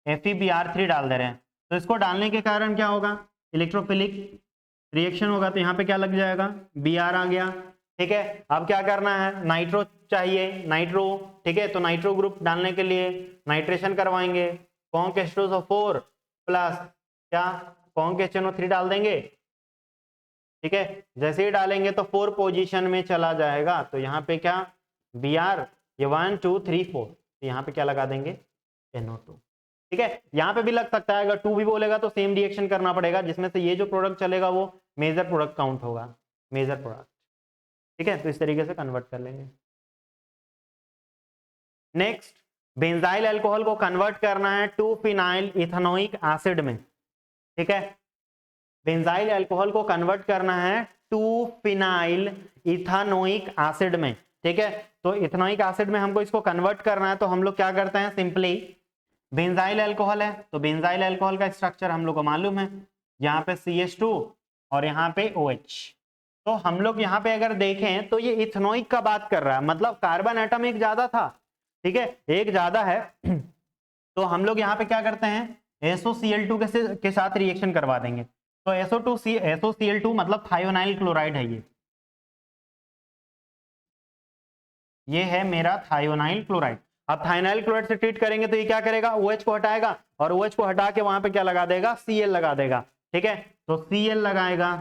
FeBr3 डाल दे रहे हैं। तो इसको डालने के कारण क्या होगा, इलेक्ट्रोफिलिक रिएक्शन होगा, तो यहाँ पे क्या लग जाएगा, Br आ गया। ठीक है, अब क्या करना है, नाइट्रो चाहिए, नाइट्रो। ठीक है, तो नाइट्रो ग्रुप डालने के लिए नाइट्रेशन करवाएंगे, कॉन्क H2SO4 प्लस क्या, कॉन्क HNO3 डाल देंगे। ठीक है, जैसे ही डालेंगे तो 4 पोजीशन में चला जाएगा। तो यहाँ पे क्या, Br, ये 1 2 3 4, तो यहाँ पे क्या लगा देंगे, NO2। ठीक है, यहाँ पे भी लग सकता है, अगर 2 भी बोलेगा तो सेम रिएक्शन करना पड़ेगा, जिसमें से ये जो प्रोडक्ट चलेगा वो मेजर प्रोडक्ट काउंट होगा, मेजर प्रोडक्ट। ठीक है, तो इस तरीके से कन्वर्ट कर लेंगे। नेक्स्ट, बेंजाइल अल्कोहल को कन्वर्ट करना है 2 फिनाइल इथेनोइक एसिड में। ठीक है, बेंजाइल अल्कोहल को कन्वर्ट करना है 2 फिनाइल इथेनोइक एसिड में। ठीक है, तो इथेनोइक एसिड में हमको इसको कन्वर्ट करना है, तो हम लोग क्या करते हैं, सिंपली बेंजाइल अल्कोहल है, तो बेंजाइल अल्कोहल का स्ट्रक्चर हम लोग को मालूम है, यहाँ पे CH2 और यहाँ पे OH। तो हम लोग यहाँ पे अगर देखें तो ये इथेनोइक का बात कर रहा है, मतलब कार्बन एटम एक ज्यादा था। ठीक है, एक ज्यादा है तो हम लोग यहाँ पे क्या करते हैं, SOCl2 के साथ रिएक्शन करवा देंगे। तो SOCl2 मतलब थायोनाइल क्लोराइड है, ये है मेरा थायोनाइल क्लोराइड। अब थायोनाइल क्लोराइड से ट्रीट करेंगे तो ये क्या करेगा, OH को हटाएगा, और OH को हटा के वहां पे क्या लगा देगा, Cl लगा देगा। ठीक है, तो Cl लगाएगा,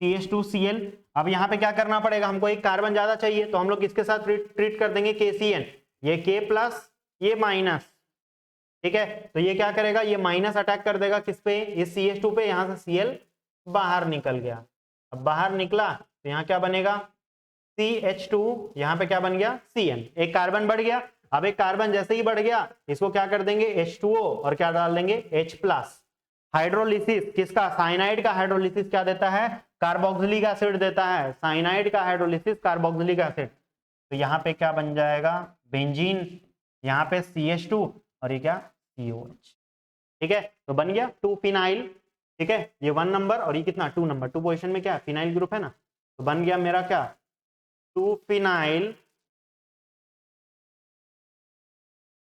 CH2Cl। अब यहाँ पे क्या करना पड़ेगा, हमको एक कार्बन ज्यादा चाहिए, तो हम लोग किसके साथ ट्रीट कर देंगे, KCN, ये K प्लस ये माइनस। ठीक है, तो ये क्या करेगा, ये माइनस अटैक कर देगा किस पे, ये CH2 पे, यहां से Cl बाहर निकल गया। अब बाहर निकला तो यहाँ क्या बनेगा, CH2, यहाँ पे क्या बन गया, Cn, एक कार्बन बढ़ गया। अब एक कार्बन जैसे ही बढ़ गया, इसको क्या कर देंगे, H2O, और क्या डाल देंगे, H प्लस। हाइड्रोलिसिस किसका, साइनाइड का हाइड्रोलिसिस क्या देता है, कार्बोक्सिलिक एसिड देता है, साइनाइड का हाइड्रोलिसिस कार्बोक्सिलिक एसिड। तो यहाँ पे क्या बन जाएगा, बेंजीन, यहाँ पे CH2 और ये क्या, COH। ठीक है, तो बन गया 2 फिनाइल। ठीक है, ये 1 नंबर और ये कितना, 2 नंबर, 2 पोजीशन में क्या, फिनाइल ग्रुप है ना, तो बन गया मेरा क्या, 2 phenyl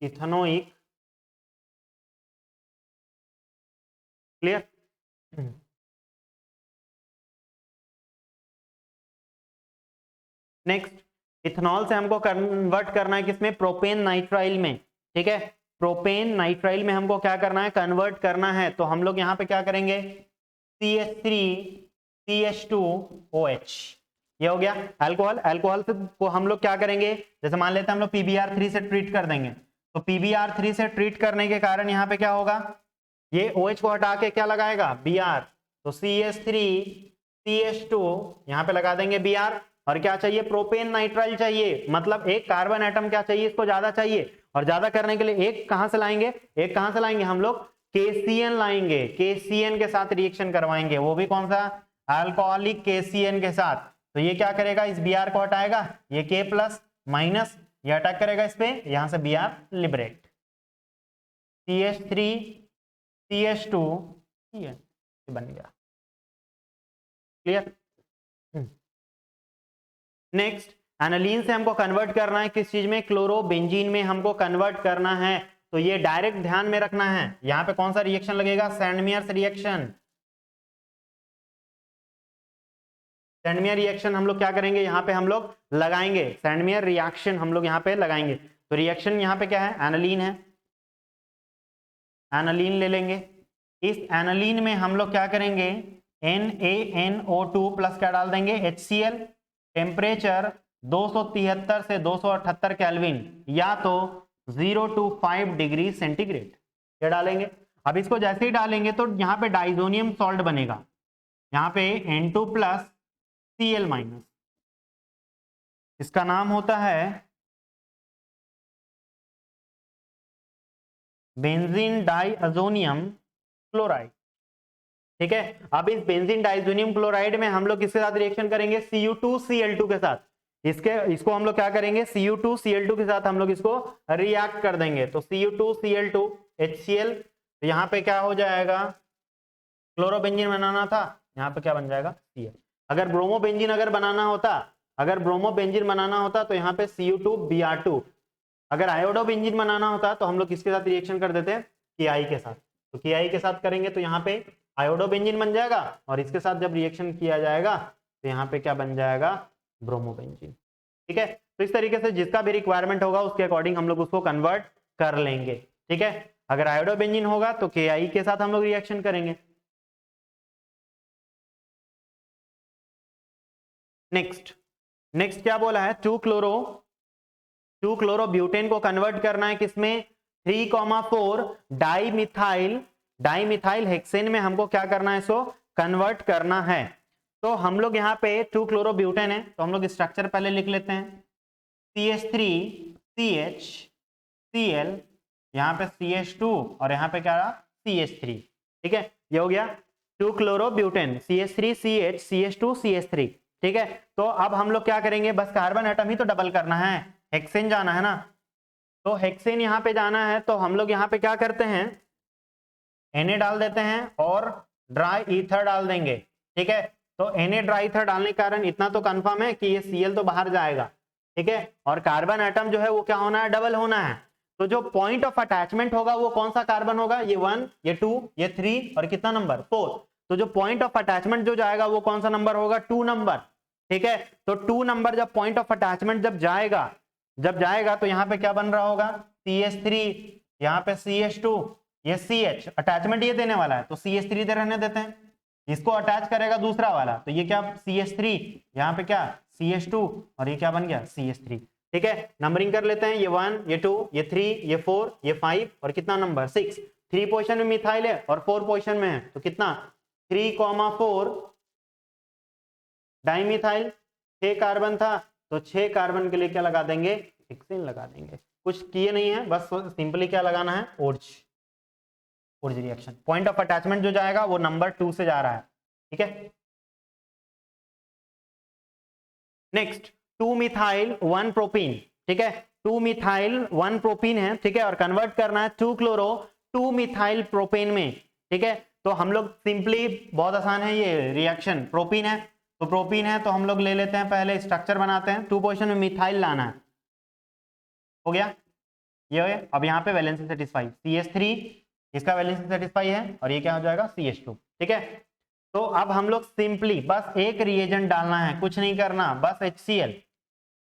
ethanoic clear. Next, ethanol से हमको कन्वर्ट करना है किसमें, प्रोपेन नाइट्राइल में, ठीक है। प्रोपेन नाइट्राइल में हमको क्या करना है, कन्वर्ट करना है। तो हम लोग यहाँ पे क्या करेंगे, CH3CH2OH, ये हो गया अल्कोहल। अल्कोहल से को हम लोग क्या करेंगे, जैसे मान लेते हैं हम लोग PbR3 से ट्रीट कर देंगे, तो PbR3 से ट्रीट करने के कारण यहाँ पे क्या होगा, ये OH को हटा के क्या लगाएगा, Br, तो CH3CH2 यहाँ पे लगा देंगे Br, और क्या चाहिए, प्रोपेन नाइट्राइल चाहिए, मतलब एक कार्बन एटम क्या चाहिए, इसको ज्यादा चाहिए, और ज्यादा करने के लिए एक कहां से लाएंगे, एक कहां से लाएंगे हम लोग, KCN लाएंगे, KCN के साथ रिएक्शन करवाएंगे, वो भी कौन सा, अल्कोहलिक KCN के साथ। तो ये क्या करेगा, इस Br को हटाएगा, ये K प्लस माइनस, ये अटैक करेगा इस पे, यहां से Br लिबरेट, CH3CH2 बन गया, क्लियर। नेक्स्ट, एनालीन से हमको कन्वर्ट करना है किस चीज में, क्लोरोबेंजीन में हमको कन्वर्ट करना है। तो ये डायरेक्ट ध्यान में रखना है, यहां पे कौन सा रिएक्शन लगेगा, सैंडमेयर्स रिएक्शन। सैंडमेयर रिएक्शन हम लोग क्या करेंगे, यहाँ पे हम लोग लगाएंगे, सैंडमेयर रिएक्शन हम लोग यहाँ पे लगाएंगे। तो रिएक्शन यहाँ पे क्या है, एनालीन है, एनालीन ले लेंगे। इस एनालीन में हम लोग क्या करेंगे, NaNO2 प्लस क्या डाल देंगे, HCl, टेम्परेचर 273 से 278 केल्विन, या तो 0 to 5 डिग्री सेंटीग्रेड, क्या डालेंगे। अब इसको जैसे ही डालेंगे तो यहाँ पे डाइजोनियम सॉल्ट बनेगा, यहाँ पे N2 प्लस Cl माइनस, इसका नाम होता है बेंजीन डाइअजोनियम क्लोराइड, ठीक है। अब इस बेंजीन डाइअजोनियम क्लोराइड में हम लोग किसके साथ रिएक्शन करेंगे, Cu2Cl2 के साथ। इसको हम लोग क्या करेंगे, Cu2Cl2 के साथ हम लोग इसको रिएक्ट कर देंगे, तो Cu2Cl2 HCl, तो यहाँ पे क्या हो जाएगा, क्लोरोबेंजीन बनाना था, यहाँ पे क्या बन जाएगा, Cl। अगर ब्रोमोबेंजीन अगर बनाना होता तो यहाँ पे Cu2Br2। अगर आयोडोबेंजीन बनाना होता तो हम लोग किसके साथ रिएक्शन कर देते हैं, Ki के साथ। तो Ki के साथ करेंगे तो यहाँ पे आयोडोबेंजीन बन जाएगा, और इसके साथ जब रिएक्शन किया जाएगा तो यहाँ पे क्या बन जाएगा, ब्रोमोबेंजीन, ठीक है। तो इस तरीके से जिसका भी रिक्वायरमेंट होगा उसके अकॉर्डिंग हम लोग उसको कन्वर्ट कर लेंगे, ठीक है। अगर आयोडोबेंजीन होगा तो Ki के साथ हम लोग रिएक्शन करेंगे। नेक्स्ट क्या बोला है, 2 क्लोरोब्यूटेन को कन्वर्ट करना है किसमें, 3,4 डाइमिथाइल हेक्सेन में हमको क्या करना है, इसको कन्वर्ट करना है। तो हम लोग यहाँ पे 2 क्लोरोब्यूटेन है, तो हम लोग स्ट्रक्चर पहले लिख लेते हैं, CH3CHCl, यहाँ पे CH2 और यहाँ पे क्या रहा, CH3, ठीक है। ये हो गया 2 क्लोरोब्यूटेन, CH3CH CH2 CH3, ठीक है। तो अब हम लोग क्या करेंगे, बस कार्बन एटम ही तो डबल करना है, हेक्सेन जाना है ना, तो हेक्सेन यहाँ पे जाना है, तो हम लोग यहाँ पे क्या करते हैं, Na डाल देते हैं और ड्राई ईथर डाल देंगे, ठीक है। तो Na ड्राई ईथर डालने के कारण इतना तो कंफर्म है कि ये Cl तो बाहर जाएगा, ठीक है, और कार्बन एटम जो है वो क्या होना है, डबल होना है। तो जो पॉइंट ऑफ अटैचमेंट होगा वो कौन सा कार्बन होगा, ये 1, ये 2, ये 3 और कितना नंबर 4। तो जो पॉइंट ऑफ अटैचमेंट जो जाएगा वो कौन सा नंबर होगा, 2 नंबर, ठीक है। तो 2 नंबर जब पॉइंट ऑफ अटैचमेंट जब जाएगा तो यहाँ पे क्या बन रहा होगा, CH3, यहाँ पे CH2, ये CH, अटैचमेंट ये देने वाला है तो CH3 दे रहने देते हैं, इसको अटैच करेगा दूसरा वाला, तो ये क्या CH3, यहाँ पे क्या CH2, और ये क्या बन गया CH3, ठीक है। नंबरिंग कर लेते हैं, ये 1, ये 2, ये 3, ये 4, ये 5 और कितना नंबर 6। 3 पोजीशन में मिथाइल है और 4 पोजीशन में है, तो कितना 3,4 डाइमिथाइल, 6 कार्बन था, तो 6 कार्बन के लिए क्या लगा देंगे, हेक्सेन लगा देंगे। कुछ किए नहीं है, बस सिंपली क्या लगाना है, ओर्ज रिएक्शन। पॉइंट ऑफ अटैचमेंट जो जाएगा वो नंबर 2 से जा रहा है, ठीक है। नेक्स्ट 2 मिथाइल 1 प्रोपीन, ठीक है, 2 मिथाइल 1 प्रोपीन है, ठीक है, और कन्वर्ट करना है 2 क्लोरो 2 मिथाइल प्रोपेन में, ठीक है। तो हम लोग सिंपली, बहुत आसान है ये रिएक्शन, प्रोपीन है तो प्रोपीन है तो हम लोग ले लेते हैं, पहले स्ट्रक्चर बनाते हैं, 2 पोजीशन में मिथाइल लाना है, हो गया ये। अब यहाँ पे वैलेंसी सेटिस्फाई, CH3 इसका वैलेंसी सेटिस्फाई है और ये क्या हो जाएगा CH2। ठीक है, तो अब हम लोग सिंपली बस एक रिएजेंट डालना है, कुछ नहीं करना, बस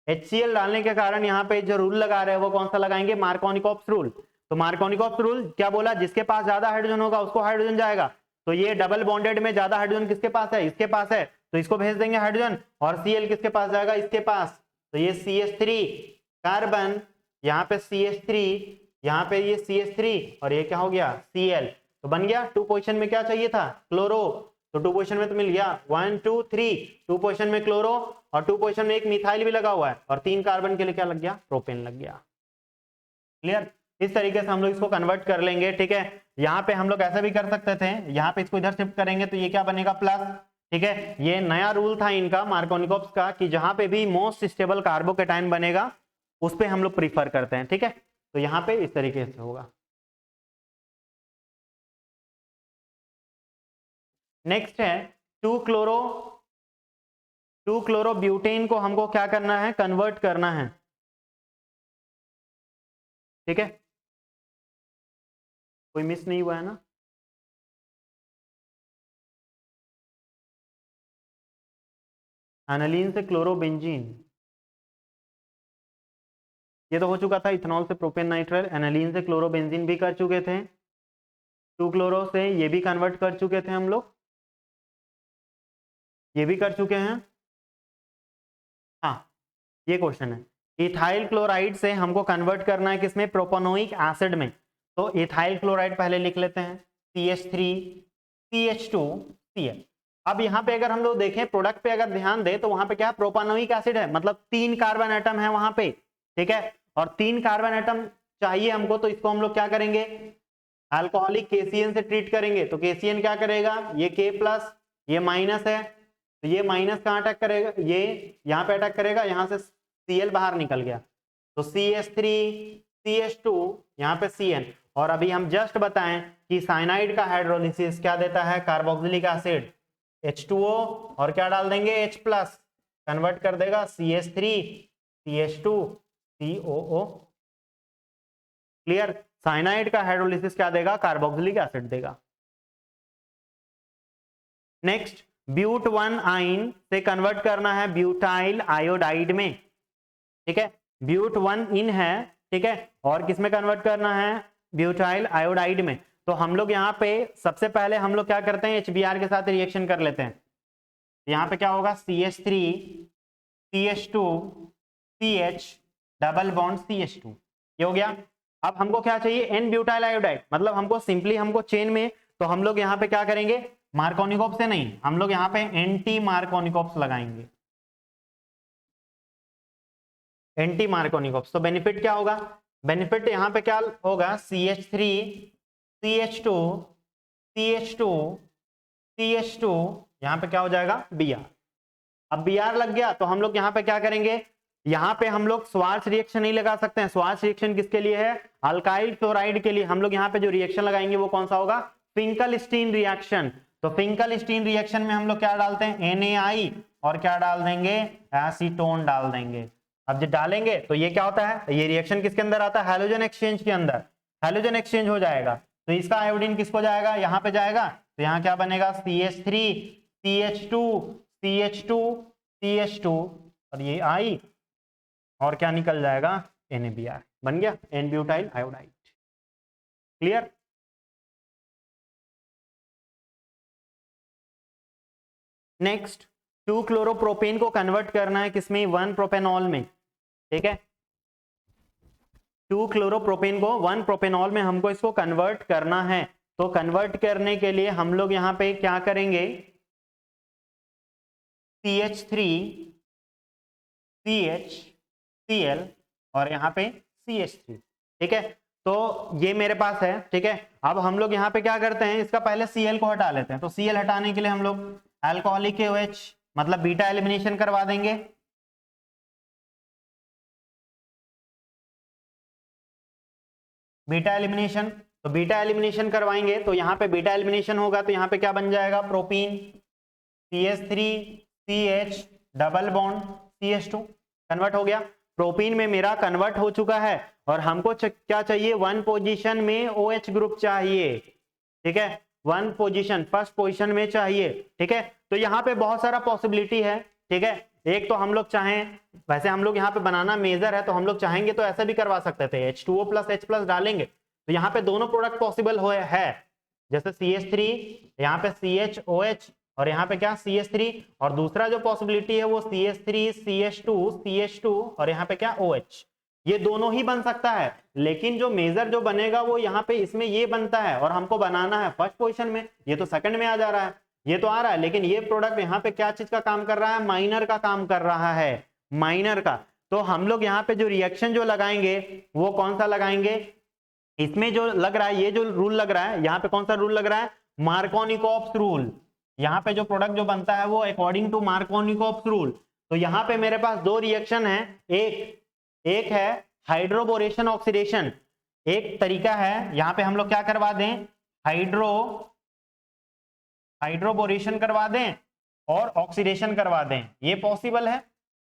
HCl डालने के कारण यहाँ पे जो रूल लगा रहे हैं वो कौन सा लगाएंगे, मार्कोनिकॉप्स रूल। तो मार्कोनिकॉप्स रूल क्या बोला, जिसके पास ज्यादा हाइड्रोजन होगा उसको हाइड्रोजन जाएगा। तो ये डबल बॉन्डेड में ज्यादा हाइड्रोजन किसके पास है, इसके पास है, तो इसको भेज देंगे हाइड्रोजन। और Cl किसके पास जाएगा, इसके पास। तो ये CH3 कार्बन, यहाँ पे CH3, यहाँ पे ये CH3 और ये क्या हो गया Cl। तो बन गया। 2 पोजीशन में क्या चाहिए था, क्लोरो, तो 2 पोजीशन में तो मिल गया 1 2 3, 2 पोजीशन में क्लोरो और 2 पोजीशन में एक मिथाइल भी लगा हुआ है और 3 कार्बन के लिए क्या लग गया, प्रोपेन लग गया। क्लियर, इस तरीके से हम लोग इसको कन्वर्ट कर लेंगे। ठीक है, यहाँ पे हम लोग ऐसा भी कर सकते थे, यहाँ पे इसको इधर शिफ्ट करेंगे तो ये क्या बनेगा, प्लस। ठीक है, ये नया रूल था इनका मार्कोनिकॉप्स का कि जहां पे भी मोस्ट स्टेबल कार्बोकेटाइन बनेगा उस पे हम लोग प्रीफर करते हैं। ठीक है, तो यहाँ पे इस तरीके से होगा। नेक्स्ट है 2 क्लोरो ब्यूटेन को हमको क्या करना है, कन्वर्ट करना है। ठीक है, कोई मिस नहीं हुआ है ना। एनालीन से क्लोरोबेंजीन, ये तो हो चुका था। इथेनॉल से प्रोपेन नाइट्राइल, एनालीन से क्लोरोबेंजीन भी कर चुके थे। 2 क्लोरो से ये भी कन्वर्ट कर चुके थे हम लोग, ये भी कर चुके हैं। हाँ, ये क्वेश्चन है, इथाइल क्लोराइड से हमको कन्वर्ट करना है किसमें, प्रोपेनोइक एसिड में। तो इथाइल क्लोराइड पहले लिख लेते हैं, CH3 CH2 Cl। अब यहाँ पे अगर हम लोग देखें प्रोडक्ट पे अगर ध्यान दे तो वहां पे क्या है, प्रोपेनोइक एसिड है, मतलब 3 कार्बन एटम है वहां पे। ठीक है, और 3 कार्बन एटम चाहिए हमको, तो इसको हम लोग क्या करेंगे, अल्कोहलिक KCN से ट्रीट करेंगे। तो KCN क्या करेगा, ये K+, ये माइनस है, तो ये माइनस कहाँ अटैक करेगा, ये यहाँ पे अटैक करेगा, यहाँ से Cl बाहर निकल गया, तो CH3 CH2 यहाँ पे Cn। और अभी हम जस्ट बताएं कि साइनाइड का हाइड्रोलिसिस क्या देता है, कार्बोक्सिलिक एसिड H2O और क्या डाल देंगे H+, कन्वर्ट कर देगा CH3 CH2 COO। Clear, cyanide का हाइड्रोलिसिस क्या देगा, कार्बोक्सिलिक एसिड देगा। नेक्स्ट ब्यूट 1 आइन से कन्वर्ट करना है ब्यूटाइल आयोडाइड में। ठीक है, ब्यूट 1 इन है, ठीक है, और किस में कन्वर्ट करना है, ब्यूटाइल आयोडाइड में। तो हम लोग यहाँ पे सबसे पहले हम लोग क्या करते हैं, HBr के साथ रिएक्शन कर लेते हैं। यहाँ पे क्या होगा, CH3 CH2 CH double bond CH2, ये हो गया। अब हमको क्या चाहिए, N ब्यूटाइल आयोडाइड, मतलब हमको सिंपली हमको चेन में, तो हम लोग यहाँ पे क्या करेंगे, मार्कोनिकॉप्स से नहीं, हम लोग यहाँ पे एंटी मार्कोनिकॉप्स लगाएंगे, एंटी मार्कोनिकॉप्स। तो बेनिफिट क्या होगा, बेनिफिट यहाँ पे क्या होगा, CH3 CH2 CH2 CH2, यहाँ पे क्या हो जाएगा Br। अब Br लग गया तो हम लोग यहाँ पे क्या करेंगे, यहाँ पे हम लोग स्वार्च रिएक्शन नहीं लगा सकते हैं। स्वार्च रिएक्शन किसके लिए है, अल्काइल क्लोराइड के लिए। हम लोग यहाँ पे जो रिएक्शन लगाएंगे वो कौन सा होगा, फिंकलस्टीन रिएक्शन। तो फिंकलस्टीन रिएक्शन में हम लोग क्या डालते हैं, NaI और क्या डाल देंगे, एसीटोन डाल देंगे। अब जब डालेंगे तो ये क्या होता है, ये रिएक्शन किसके अंदर आता है, हैलोजन एक्सचेंज के अंदर, हैलोजन एक्सचेंज हो जाएगा। तो इसका आयोडीन किसको जाएगा, यहाँ पे जाएगा, तो यहाँ क्या बनेगा, CH3 CH2 CH2 CH2 और ये I और क्या निकल जाएगा, NaBr, बन गया N butyl iodide. Clear, next 2 chloropropane को कन्वर्ट करना है किसमें, 1 प्रोपेनॉल में। ठीक है, 2 क्लोरोप्रोपेन को 1 प्रोपेनॉल में हमको इसको कन्वर्ट करना है। तो कन्वर्ट करने के लिए हम लोग यहाँ पे क्या करेंगे, CH3 CH Cl और यहाँ पे CH3। ठीक है, तो ये मेरे पास है। ठीक है, अब हम लोग यहाँ पे क्या करते हैं, इसका पहले Cl को हटा लेते हैं। तो Cl हटाने के लिए हम लोग अल्कोहलिक OH मतलब बीटा एलिमिनेशन करवा देंगे। बीटा एलिमिनेशन, तो बीटा एलिमिनेशन करवाएंगे तो यहाँ पे बीटा एलिमिनेशन होगा तो यहाँ पे क्या बन जाएगा, propene CH3 CH double bond CH2 convert हो गया। प्रोपीन में मेरा कन्वर्ट हो चुका है और हमको क्या चाहिए, 1 पोजीशन में OH ग्रुप चाहिए, ठीक है, 1 पोजीशन फर्स्ट पोजीशन में चाहिए, ठीक है। तो यहाँ पे बहुत सारा पॉसिबिलिटी है, ठीक है। एक तो हम लोग चाहें, वैसे हम लोग यहाँ पे बनाना मेजर है तो हम लोग चाहेंगे तो ऐसा भी करवा सकते थे, H2O प्लस H+ डालेंगे तो यहाँ पे दोनों प्रोडक्ट पॉसिबल है, जैसे CH3 यहाँ पे CHOH और यहाँ पे क्या CH3, और दूसरा जो पॉसिबिलिटी है वो CH3 CH2 और यहाँ पे क्या OH, ये दोनों ही बन सकता है। लेकिन जो मेजर जो बनेगा वो यहाँ पे इसमें ये बनता है और हमको बनाना है फर्स्ट पोजीशन में, ये तो सेकंड में आ जा रहा है, ये तो आ रहा है, लेकिन ये प्रोडक्ट यहाँ पे क्या चीज का काम कर रहा है, माइनर का काम कर रहा है, माइनर का। तो हम लोग यहाँ पे जो रिएक्शन जो लगाएंगे वो कौन सा लगाएंगे, इसमें जो लग रहा है, ये जो रूल लग रहा है यहाँ पे कौन सा रूल लग रहा है, मार्कोनिकॉप्स रूल। यहाँ पे जो प्रोडक्ट जो बनता है वो अकॉर्डिंग टू मार्कोनिकॉप्स रूल। तो यहाँ पे मेरे पास दो रिएक्शन है, एक है हाइड्रोबोरेशन ऑक्सीडेशन, एक तरीका है यहाँ पे हम लोग क्या करवा दें, हाइड्रोबोरेशन करवा दें और ऑक्सीडेशन करवा दें, ये पॉसिबल है।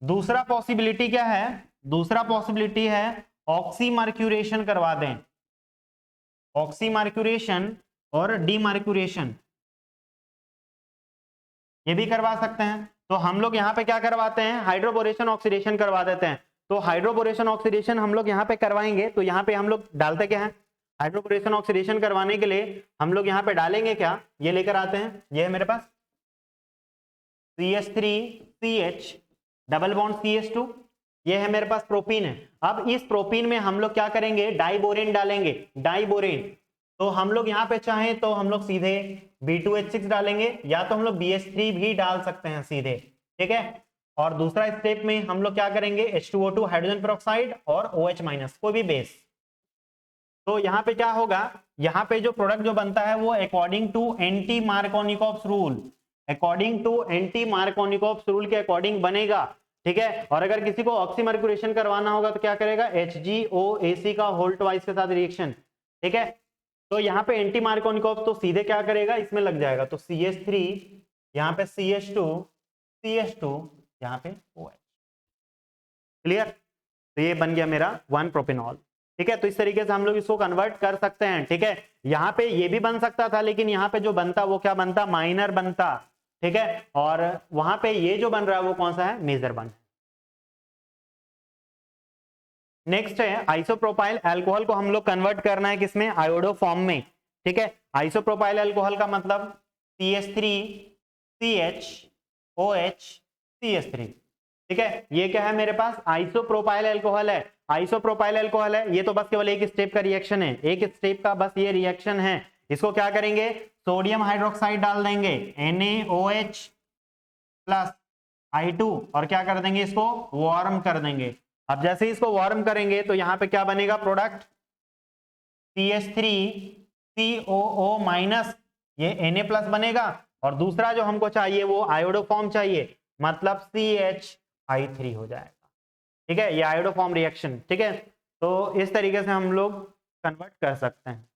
दूसरा पॉसिबिलिटी क्या है, दूसरा पॉसिबिलिटी है ऑक्सीमर्क्यूरेशन करवा दें, ऑक्सीमर्क्यूरेशन और डीमर्क्यूरेशन, ये भी करवा सकते हैं। तो हम लोग यहाँ पे क्या करवाते हैं, हाइड्रोबोरेशन ऑक्सीडेशन करवा देते हैं। तो हाइड्रोबोरेशन ऑक्सीडेशन हम लोग यहाँ पे करवाएंगे तो यहाँ पे हम लोग डालते क्या है, हाइड्रोबोरेशन ऑक्सीडेशन करवाने के लिए हम लोग यहाँ पे डालेंगे क्या, ये लेकर आते हैं, ये है मेरे पास CH3CH डबल बॉन्ड CH2, ये है मेरे पास प्रोपीन है। अब इस प्रोपीन में हम लोग क्या करेंगे, डाइबोरेन डालेंगे, डाइबोरेन। तो हम लोग यहाँ पे चाहें तो हम लोग सीधे B2H6 डालेंगे या तो हम लोग BH3 भी डाल सकते हैं सीधे, ठीक है। और दूसरा स्टेप में हम लोग क्या करेंगे, H2O2 हाइड्रोजन पेरोक्साइड और OH- कोई भी बेस। तो यहाँ पे क्या होगा, यहाँ पे जो प्रोडक्ट जो बनता है वो according to anti Markovnikov's rule, according to anti Markovnikov's rule के अकॉर्डिंग बनेगा, ठीक है। और अगर किसी को ऑक्सीमर्क्यूरेशन करवाना होगा तो क्या करेगा, HgOAc का होल ट्वाइस के साथ रिएक्शन, ठीक है। तो यहाँ पे एंटी मार्कोनिकॉप्स तो सीधे क्या करेगा, इसमें लग जाएगा, तो CH3 यहाँ पे CH2 यहाँ पे OH, क्लियर। तो ये बन गया मेरा 1 प्रोपेनॉल, ठीक है। तो इस तरीके से हम लोग इसको कन्वर्ट कर सकते हैं, ठीक है। यहाँ पे ये भी बन सकता था लेकिन यहाँ पे जो बनता वो क्या बनता, माइनर बनता, ठीक है। और वहां पे ये जो बन रहा है वो कौन सा है, मेजर बन। नेक्स्ट है आइसोप्रोपाइल अल्कोहल को हम लोग कन्वर्ट करना है किसमें, आयोडो फॉर्म में, ठीक है। आइसोप्रोपाइल अल्कोहल का मतलब CH3CHOH ठीक है। ये क्या है मेरे पास, आइसोप्रोपाइल अल्कोहल है, आइसोप्रोपाइल अल्कोहल है। ये तो बस केवल एक स्टेप का रिएक्शन है, एक स्टेप का बस ये रिएक्शन है। इसको क्या करेंगे, सोडियम हाइड्रोक्साइड डाल देंगे NaOH प्लस I2 और क्या कर देंगे, इसको वार्म कर देंगे। अब जैसे ही इसको वार्म करेंगे तो यहाँ पे क्या बनेगा प्रोडक्ट, CH3COO माइनस, ये Na प्लस बनेगा और दूसरा जो हमको चाहिए वो आयोडो फॉर्म चाहिए, मतलब CH3 हो जाएगा, ठीक है। ये आयोडो फॉर्म रिएक्शन, ठीक है। तो इस तरीके से हम लोग कन्वर्ट कर सकते हैं।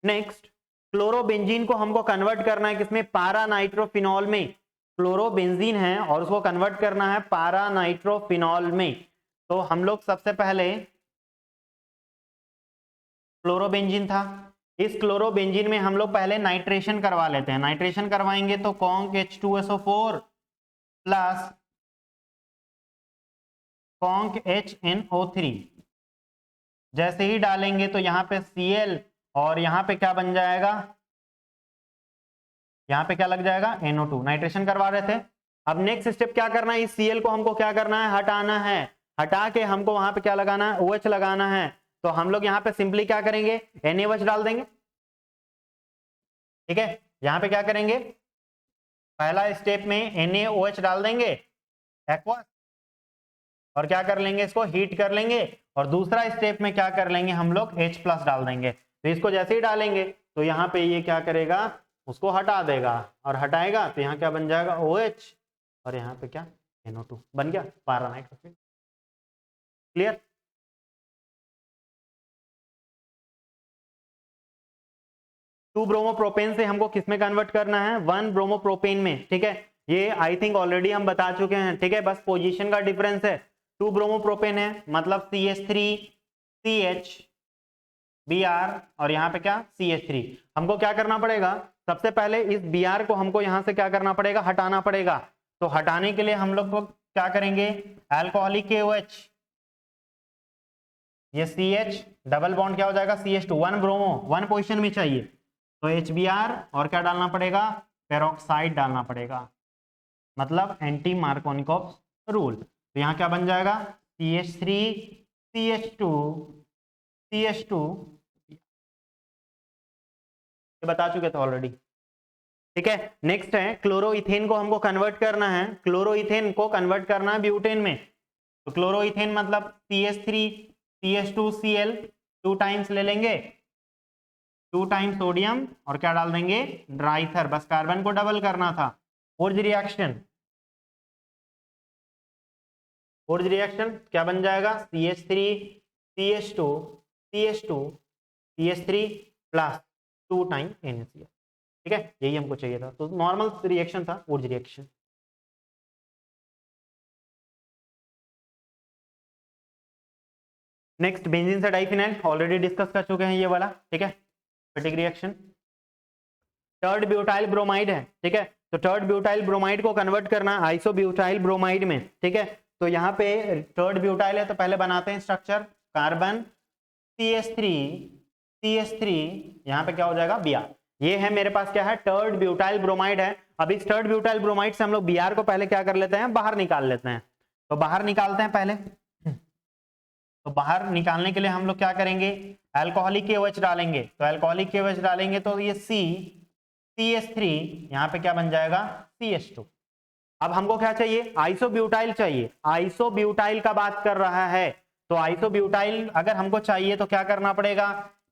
नेक्स्ट क्लोरोबेंजीन को हमको कन्वर्ट करना है किसमें, पारानाइट्रोफिनॉल में। क्लोरोबेंजीन है और उसको कन्वर्ट करना है पारानाइट्रोफिनॉल में। तो हम लोग सबसे पहले क्लोरोबेंजीन था, इस क्लोरोबेंजीन में हम लोग पहले नाइट्रेशन करवा लेते हैं। नाइट्रेशन करवाएंगे तो conc H2SO4 plus conc HNO3, जैसे ही डालेंगे तो यहाँ पे Cl और यहाँ पे क्या बन जाएगा, यहाँ पे क्या लग जाएगा, NO2। नाइट्रेशन करवा रहे थे। अब नेक्स्ट स्टेप क्या करना है, इस Cl को हमको क्या करना है, हटाना है। हटा के हमको वहां पे क्या लगाना है, OH लगाना है। तो हम लोग यहाँ पे सिंपली क्या करेंगे, NaOH डाल देंगे, ठीक है। यहाँ पे क्या करेंगे, पहला स्टेप में NaOH डाल देंगे एक्वस और क्या कर लेंगे, इसको हीट कर लेंगे। और दूसरा स्टेप में क्या कर लेंगे, हम लोग H+ डाल देंगे। तो इसको जैसे ही डालेंगे तो यहाँ पे ये क्या करेगा, उसको हटा देगा और हटाएगा तो यहाँ क्या बन जाएगा, OH और यहाँ पे क्या, NO2 बन गया पारानाइट्रोफिन, क्लियर। टू ब्रोमोप्रोपेन से हमको किस में कन्वर्ट करना है, 1 ब्रोमोप्रोपेन में, ठीक है। ये आई थिंक ऑलरेडी हम बता चुके हैं, ठीक है, बस पोजीशन का डिफरेंस है। 2 ब्रोमोप्रोपेन है, मतलब CH3 Br, और यहाँ पे क्या CH3। हमको क्या करना पड़ेगा, सबसे पहले इस Br को हमको यहाँ से क्या करना पड़ेगा, हटाना पड़ेगा। तो हटाने के लिए हम लोग को क्या करेंगे, अल्कोहलिक KOH, ये CH डबल बॉन्ड क्या हो जाएगा CH2, 1 ब्रोमो 1 पोजीशन में चाहिए, तो HBr और क्या डालना पड़ेगा, पेरोक्साइड डालना पड़ेगा, मतलब एंटी मार्कोनिकॉफ रूल। तो यहाँ क्या बन जाएगा, CH3 CH2 CH2, ये बता चुके थे ऑलरेडी, ठीक है। नेक्स्ट है क्लोरोइथेन को हमको कन्वर्ट करना है, क्लोरोइथेन को कन्वर्ट करना है ब्यूटेन में। तो क्लोरोइथेन मतलब CH3 CH2Cl 2 टाइम्स ले लेंगे, 2 टाइम्स सोडियम और क्या डाल देंगे, ड्राइथर, बस कार्बन को डबल करना था। फोर्ज रिएक्शन, फोर्ज रिएक्शन क्या बन जाएगा, CH3 CH2 CH2 CH3 plus 2 time NaCl, ठीक है, यही हमको चाहिए था। तो नॉर्मल रिएक्शन था फोर्ज रिएक्शन। नेक्स्ट बेंजीन से डाइफिनाइल, ऑलरेडी डिस्कस कर चुके हैं ये वाला, ठीक है, फैटिग रिएक्शन। टर्ड ब्यूटाइल ब्रोमाइड है, ठीक है, तो टर्ड ब्यूटाइल ब्रोमाइड को कन्वर्ट करना आइसो ब्यूटाइल ब्रोमाइड में, ठीक है। तो यहाँ पे टर्ड ब्यूटाइल है, तो पहले बनाते हैं स्ट्रक्चर, कार्बन CH3 CH3, यहाँ पे क्या हो जाएगा Br। ये है मेरे पास क्या है, टर्ड ब्यूटाइल ब्रोमाइड है। अब इस टर्ड ब्यूटाइल ब्रोमाइड से हम लोग Br को पहले क्या कर लेते हैं, बाहर निकाल लेते हैं। तो बाहर निकालते हैं पहले, तो बाहर निकालने के लिए हम लोग क्या करेंगे, अल्कोहलिक KOH डालेंगे। तो अल्कोहलिक KOH डालेंगे तो ये CH3 यहाँ पे क्या बन जाएगा, CH2। अब हमको क्या चाहिए, आइसोब्यूटाइल चाहिए, आइसोब्यूटाइल का बात कर रहा है। तो आइसोब्यूटाइल अगर हमको चाहिए तो क्या करना पड़ेगा,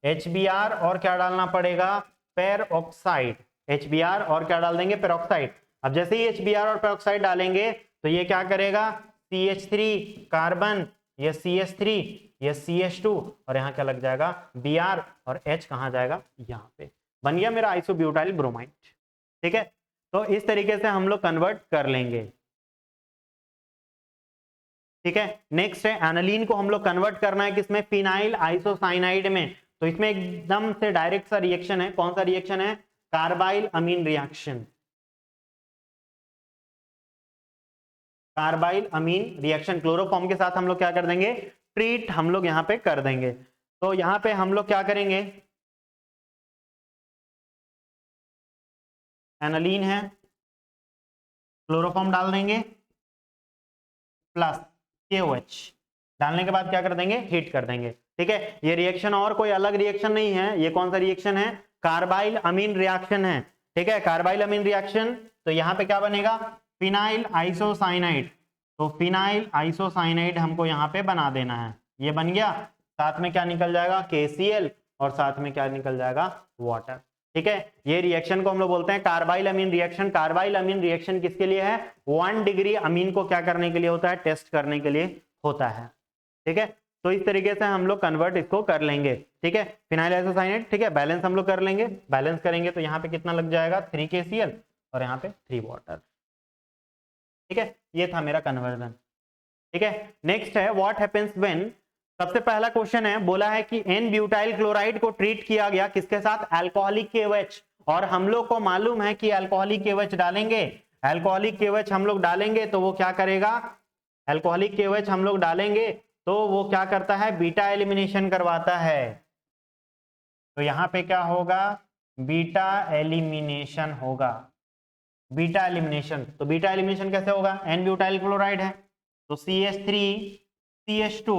HBr और क्या डालना पड़ेगा, पेरोक्साइड, HBr और क्या डाल देंगे, पेरोक्साइड। अब जैसे ही HBr और पेरोक्साइड डालेंगे तो ये क्या करेगा, CH3 कार्बन, ये CH3, ये CH2 और यहाँ क्या लग जाएगा Br, और H कहाँ जाएगा, यहाँ पे बन गया मेरा आइसोब्यूटाइल ब्रोमाइड, ठीक है। तो इस तरीके से हम लोग कन्वर्ट कर लेंगे, ठीक है। नेक्स्ट है एनालीन को हम लोग कन्वर्ट करना है किसमें, फिनाइल आइसोसाइनाइड में। तो इसमें एकदम से डायरेक्ट सा रिएक्शन है, कौन सा रिएक्शन है, कार्बाइल अमीन रिएक्शन, कार्बाइल अमीन रिएक्शन। क्लोरोफॉर्म के साथ हम लोग क्या कर देंगे, ट्रीट हम लोग यहाँ पे कर देंगे। तो यहाँ पे हम लोग क्या करेंगे, एनालीन है, क्लोरोफॉर्म डाल देंगे प्लस KOH, डालने के बाद क्या कर देंगे, हीट कर देंगे, ठीक है। ये रिएक्शन और कोई अलग रिएक्शन नहीं है, ये कौन सा रिएक्शन है, कार्बाइल अमीन रिएक्शन है, ठीक है, कार्बाइल अमीन रिएक्शन। तो यहाँ पे क्या बनेगा, फिनाइल आइसोसाइनाइड। तो फिनाइल आइसोसाइनाइड हमको यहाँ पे बना देना है, ये बन गया। साथ में क्या निकल जाएगा, KCl, और साथ में क्या निकल जाएगा, वाटर, ठीक है। ये रिएक्शन को हम लोग बोलते हैं कार्बाइल अमीन रिएक्शन। कार्बाइल अमीन रिएक्शन किसके लिए है, 1 डिग्री अमीन को क्या करने के लिए होता है, टेस्ट करने के लिए होता है, ठीक है। तो इस तरीके से हम लोग कन्वर्ट इसको कर लेंगे, ठीक है, फिनाइल आइसोसाइनेट, ठीक है। बैलेंस हम लोग कर लेंगे, बैलेंस करेंगे तो यहाँ पे कितना लग जाएगा, 3 KCl और यहाँ पे 3 वाटर, ठीक है। ये था मेरा कन्वर्जन, ठीक है। नेक्स्ट है व्हाट हैपेंस व्हेन, सबसे पहला क्वेश्चन है, बोला है कि एन ब्यूटाइल क्लोराइड को ट्रीट किया गया किसके साथ, अल्कोहलिक KOH, और हम लोग को मालूम है कि अल्कोहलिक KOH डालेंगे, अल्कोहलिक KOH हम लोग डालेंगे तो वो क्या करेगा, अल्कोहलिक KOH हम लोग डालेंगे तो वो क्या करता है, बीटा एलिमिनेशन करवाता है। तो यहां पे क्या होगा, बीटा एलिमिनेशन होगा, बीटा एलिमिनेशन। तो बीटा एलिमिनेशन कैसे होगा, एन ब्यूटाइल क्लोराइड है तो CH3 CH2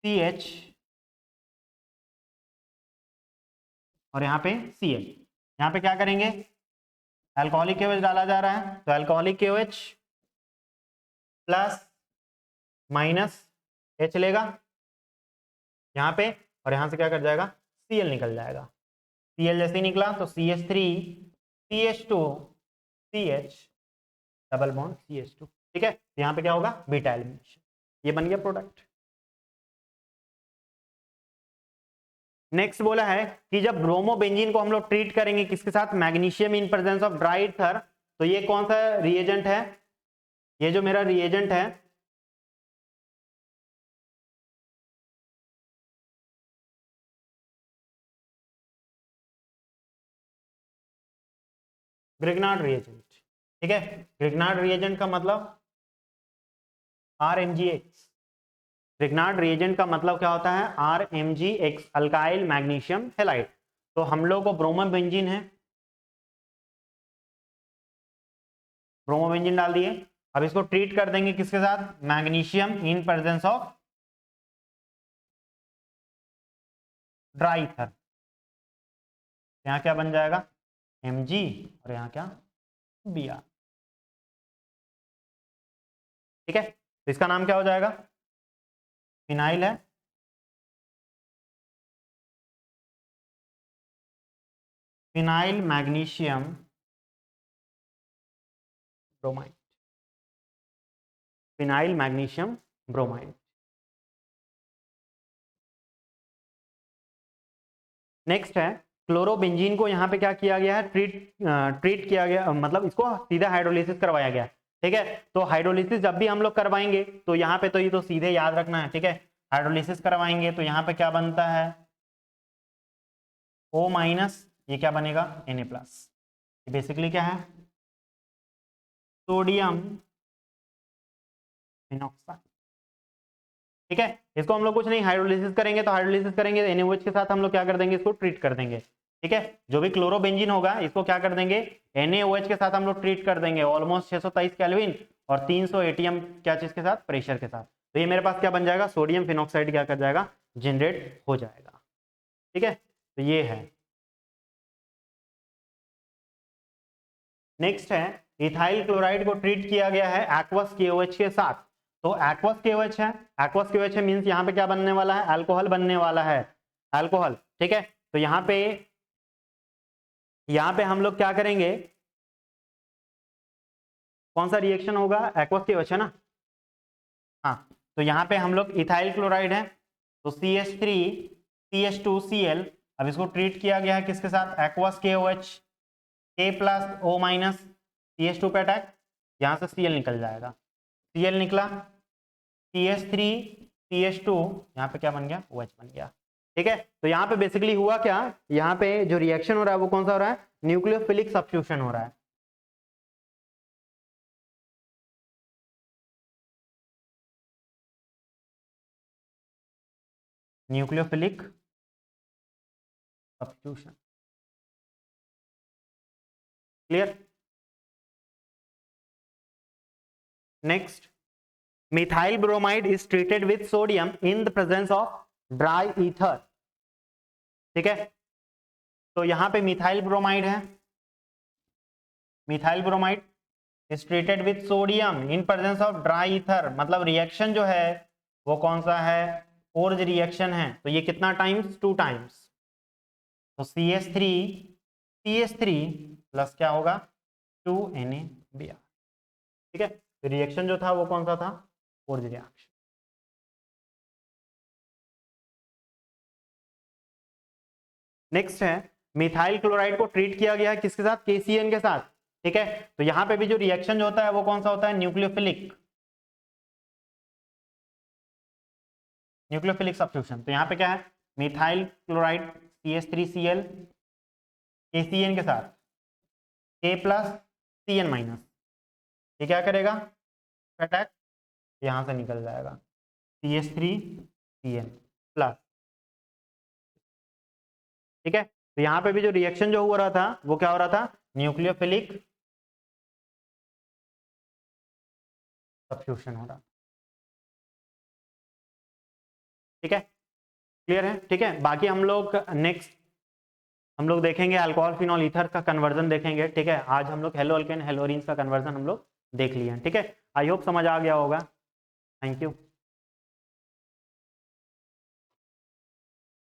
CH और यहाँ पे Cl, यहाँ पे क्या करेंगे, अल्कोहलिक KOH डाला जा रहा है तो alcoholic KOH plus minus H लेगा यहाँ पे, और यहाँ से क्या कर जाएगा, Cl निकल जाएगा। Cl जैसे ही निकला तो CH3 CH2 CH double bond CH2, ठीक है। यहाँ पे क्या होगा, बीटा एलिमिनेशन, ये बन गया प्रोडक्ट। नेक्स्ट बोला है कि जब ब्रोमोबेंजीन को हम लोग ट्रीट करेंगे किसके साथ, magnesium in presence of dry ether, तो ये कौन सा रिएजेंट है, ये जो मेरा रिएजेंट है ग्रिग्नार्ड रिएजेंट, ठीक है। ग्रिग्नार्ड रिएजेंट का मतलब RMgX, ग्रिग्नार्ड रिएजेंट का मतलब क्या होता है, RMgX, अल्काइल मैग्नीशियम हैलाइड। तो हम लोग को ब्रोमोबेंजीन है, ब्रोमोबेंजीन डाल दिए, अब इसको ट्रीट कर देंगे किसके साथ, magnesium in presence of dry ether. यहाँ क्या बन जाएगा Mg और यहाँ क्या Br, ठीक है। तो इसका नाम क्या हो जाएगा, फिनाइल है, phenyl magnesium bromide, phenyl magnesium bromide. Next है क्लोरोबेंजीन को यहाँ पे क्या किया गया है, ट्रीट किया गया, मतलब इसको सीधा हाइड्रोलिसिस करवाया गया, ठीक है। तो हाइड्रोलिसिस जब भी हम लोग करवाएंगे तो यहाँ पे तो ये तो सीधे याद रखना है, ठीक है। हाइड्रोलिसिस करवाएंगे तो यहाँ पे क्या बनता है O-, ये क्या बनेगा Na+, बेसिकली क्या है सोडियम फिनॉक्साइड, ठीक है। इसको हम लोग कुछ नहीं हाइड्रोलिसिस करेंगे, तो हाइड्रोलिसिस करेंगे तो NaOH के साथ हम लोग क्या कर देंगे, इसको ट्रीट कर देंगे, ठीक है। जो भी क्लोरोबेंजीन होगा इसको क्या कर देंगे, NaOH के साथ हम लोग ट्रीट कर देंगे, ऑलमोस्ट 623 केल्विन और 300 ATM क्या चीज के साथ, प्रेशर के साथ। तो ये मेरे पास क्या बन जाएगा, सोडियम फिनॉक्साइड क्या कर जाएगा, जनरेट हो जाएगा, ठीक है। तो ये है। नेक्स्ट है इथाइल क्लोराइड को ट्रीट किया गया है एक्वस KOH के साथ। तो एक्वस KOH है, एक्वस KOH है मींस यहाँ पे क्या बनने वाला है, अल्कोहल बनने वाला है, अल्कोहल, ठीक है। तो यहाँ पे हम लोग क्या करेंगे, कौन सा रिएक्शन होगा, एक्वस KOH है ना, हाँ। तो यहाँ पे हम लोग इथाइल क्लोराइड है, तो CH3 CH2Cl, अब इसको ट्रीट किया गया है किसके साथ, एक्वस KOH, K+O- CH2 पे अटैक, यहाँ से Cl निकल जाएगा, Cl निकला, CH3 CH2, यहाँ पे क्या बन गया, OH बन गया, ठीक है। तो यहाँ पे बेसिकली हुआ क्या, यहाँ पे जो रिएक्शन हो रहा है वो कौन सा हो रहा है, न्यूक्लियोफिलिक सब्स्टिट्यूशन हो रहा है, nucleophilic substitution, clear. Next, methyl bromide is treated with sodium in the presence of dry ether, ठीक है। तो यहां पे मिथाइल ब्रोमाइड है, methyl bromide is treated with sodium in presence of dry ether, मतलब रिएक्शन जो है वो कौन सा है, ओर्ज रिएक्शन है। तो ये कितना टाइम्स, 2 टाइम्स, तो CH3 प्लस क्या होगा 2NaBr, ठीक है। तो रिएक्शन जो था वो कौन सा था, ओर्ज रिएक्शन। नेक्स्ट है मिथाइल क्लोराइड को ट्रीट किया गया है किसके साथ, KCN के साथ, ठीक है। तो यहां पे भी जो रिएक्शन जो होता है वो कौन सा होता है, न्यूक्लियोफिलिक, न्यूक्लियोफिलिक सब्स्टिट्यूशन। तो यहाँ पे क्या है, मिथाइल क्लोराइड CH3Cl KCN के साथ K+CN-, ये क्या करेगा, अटैक, यहां से निकल जाएगा CH3Cn प्लस, ठीक है। तो यहाँ पे भी जो रिएक्शन जो हो रहा था वो क्या हो रहा था, न्यूक्लियोफिलिक सब्स्टिट्यूशन हो रहा, ठीक है, क्लियर है, ठीक है। बाकी हम लोग नेक्स्ट हम लोग देखेंगे अल्कोहल फिनॉल ईथर का कन्वर्जन देखेंगे, ठीक है। आज हम लोग हेलो अल्केन हेलोरिन्स का कन्वर्जन हम लोग देख लिए, ठीक है। आई होप समझ आ गया होगा, थैंक यू।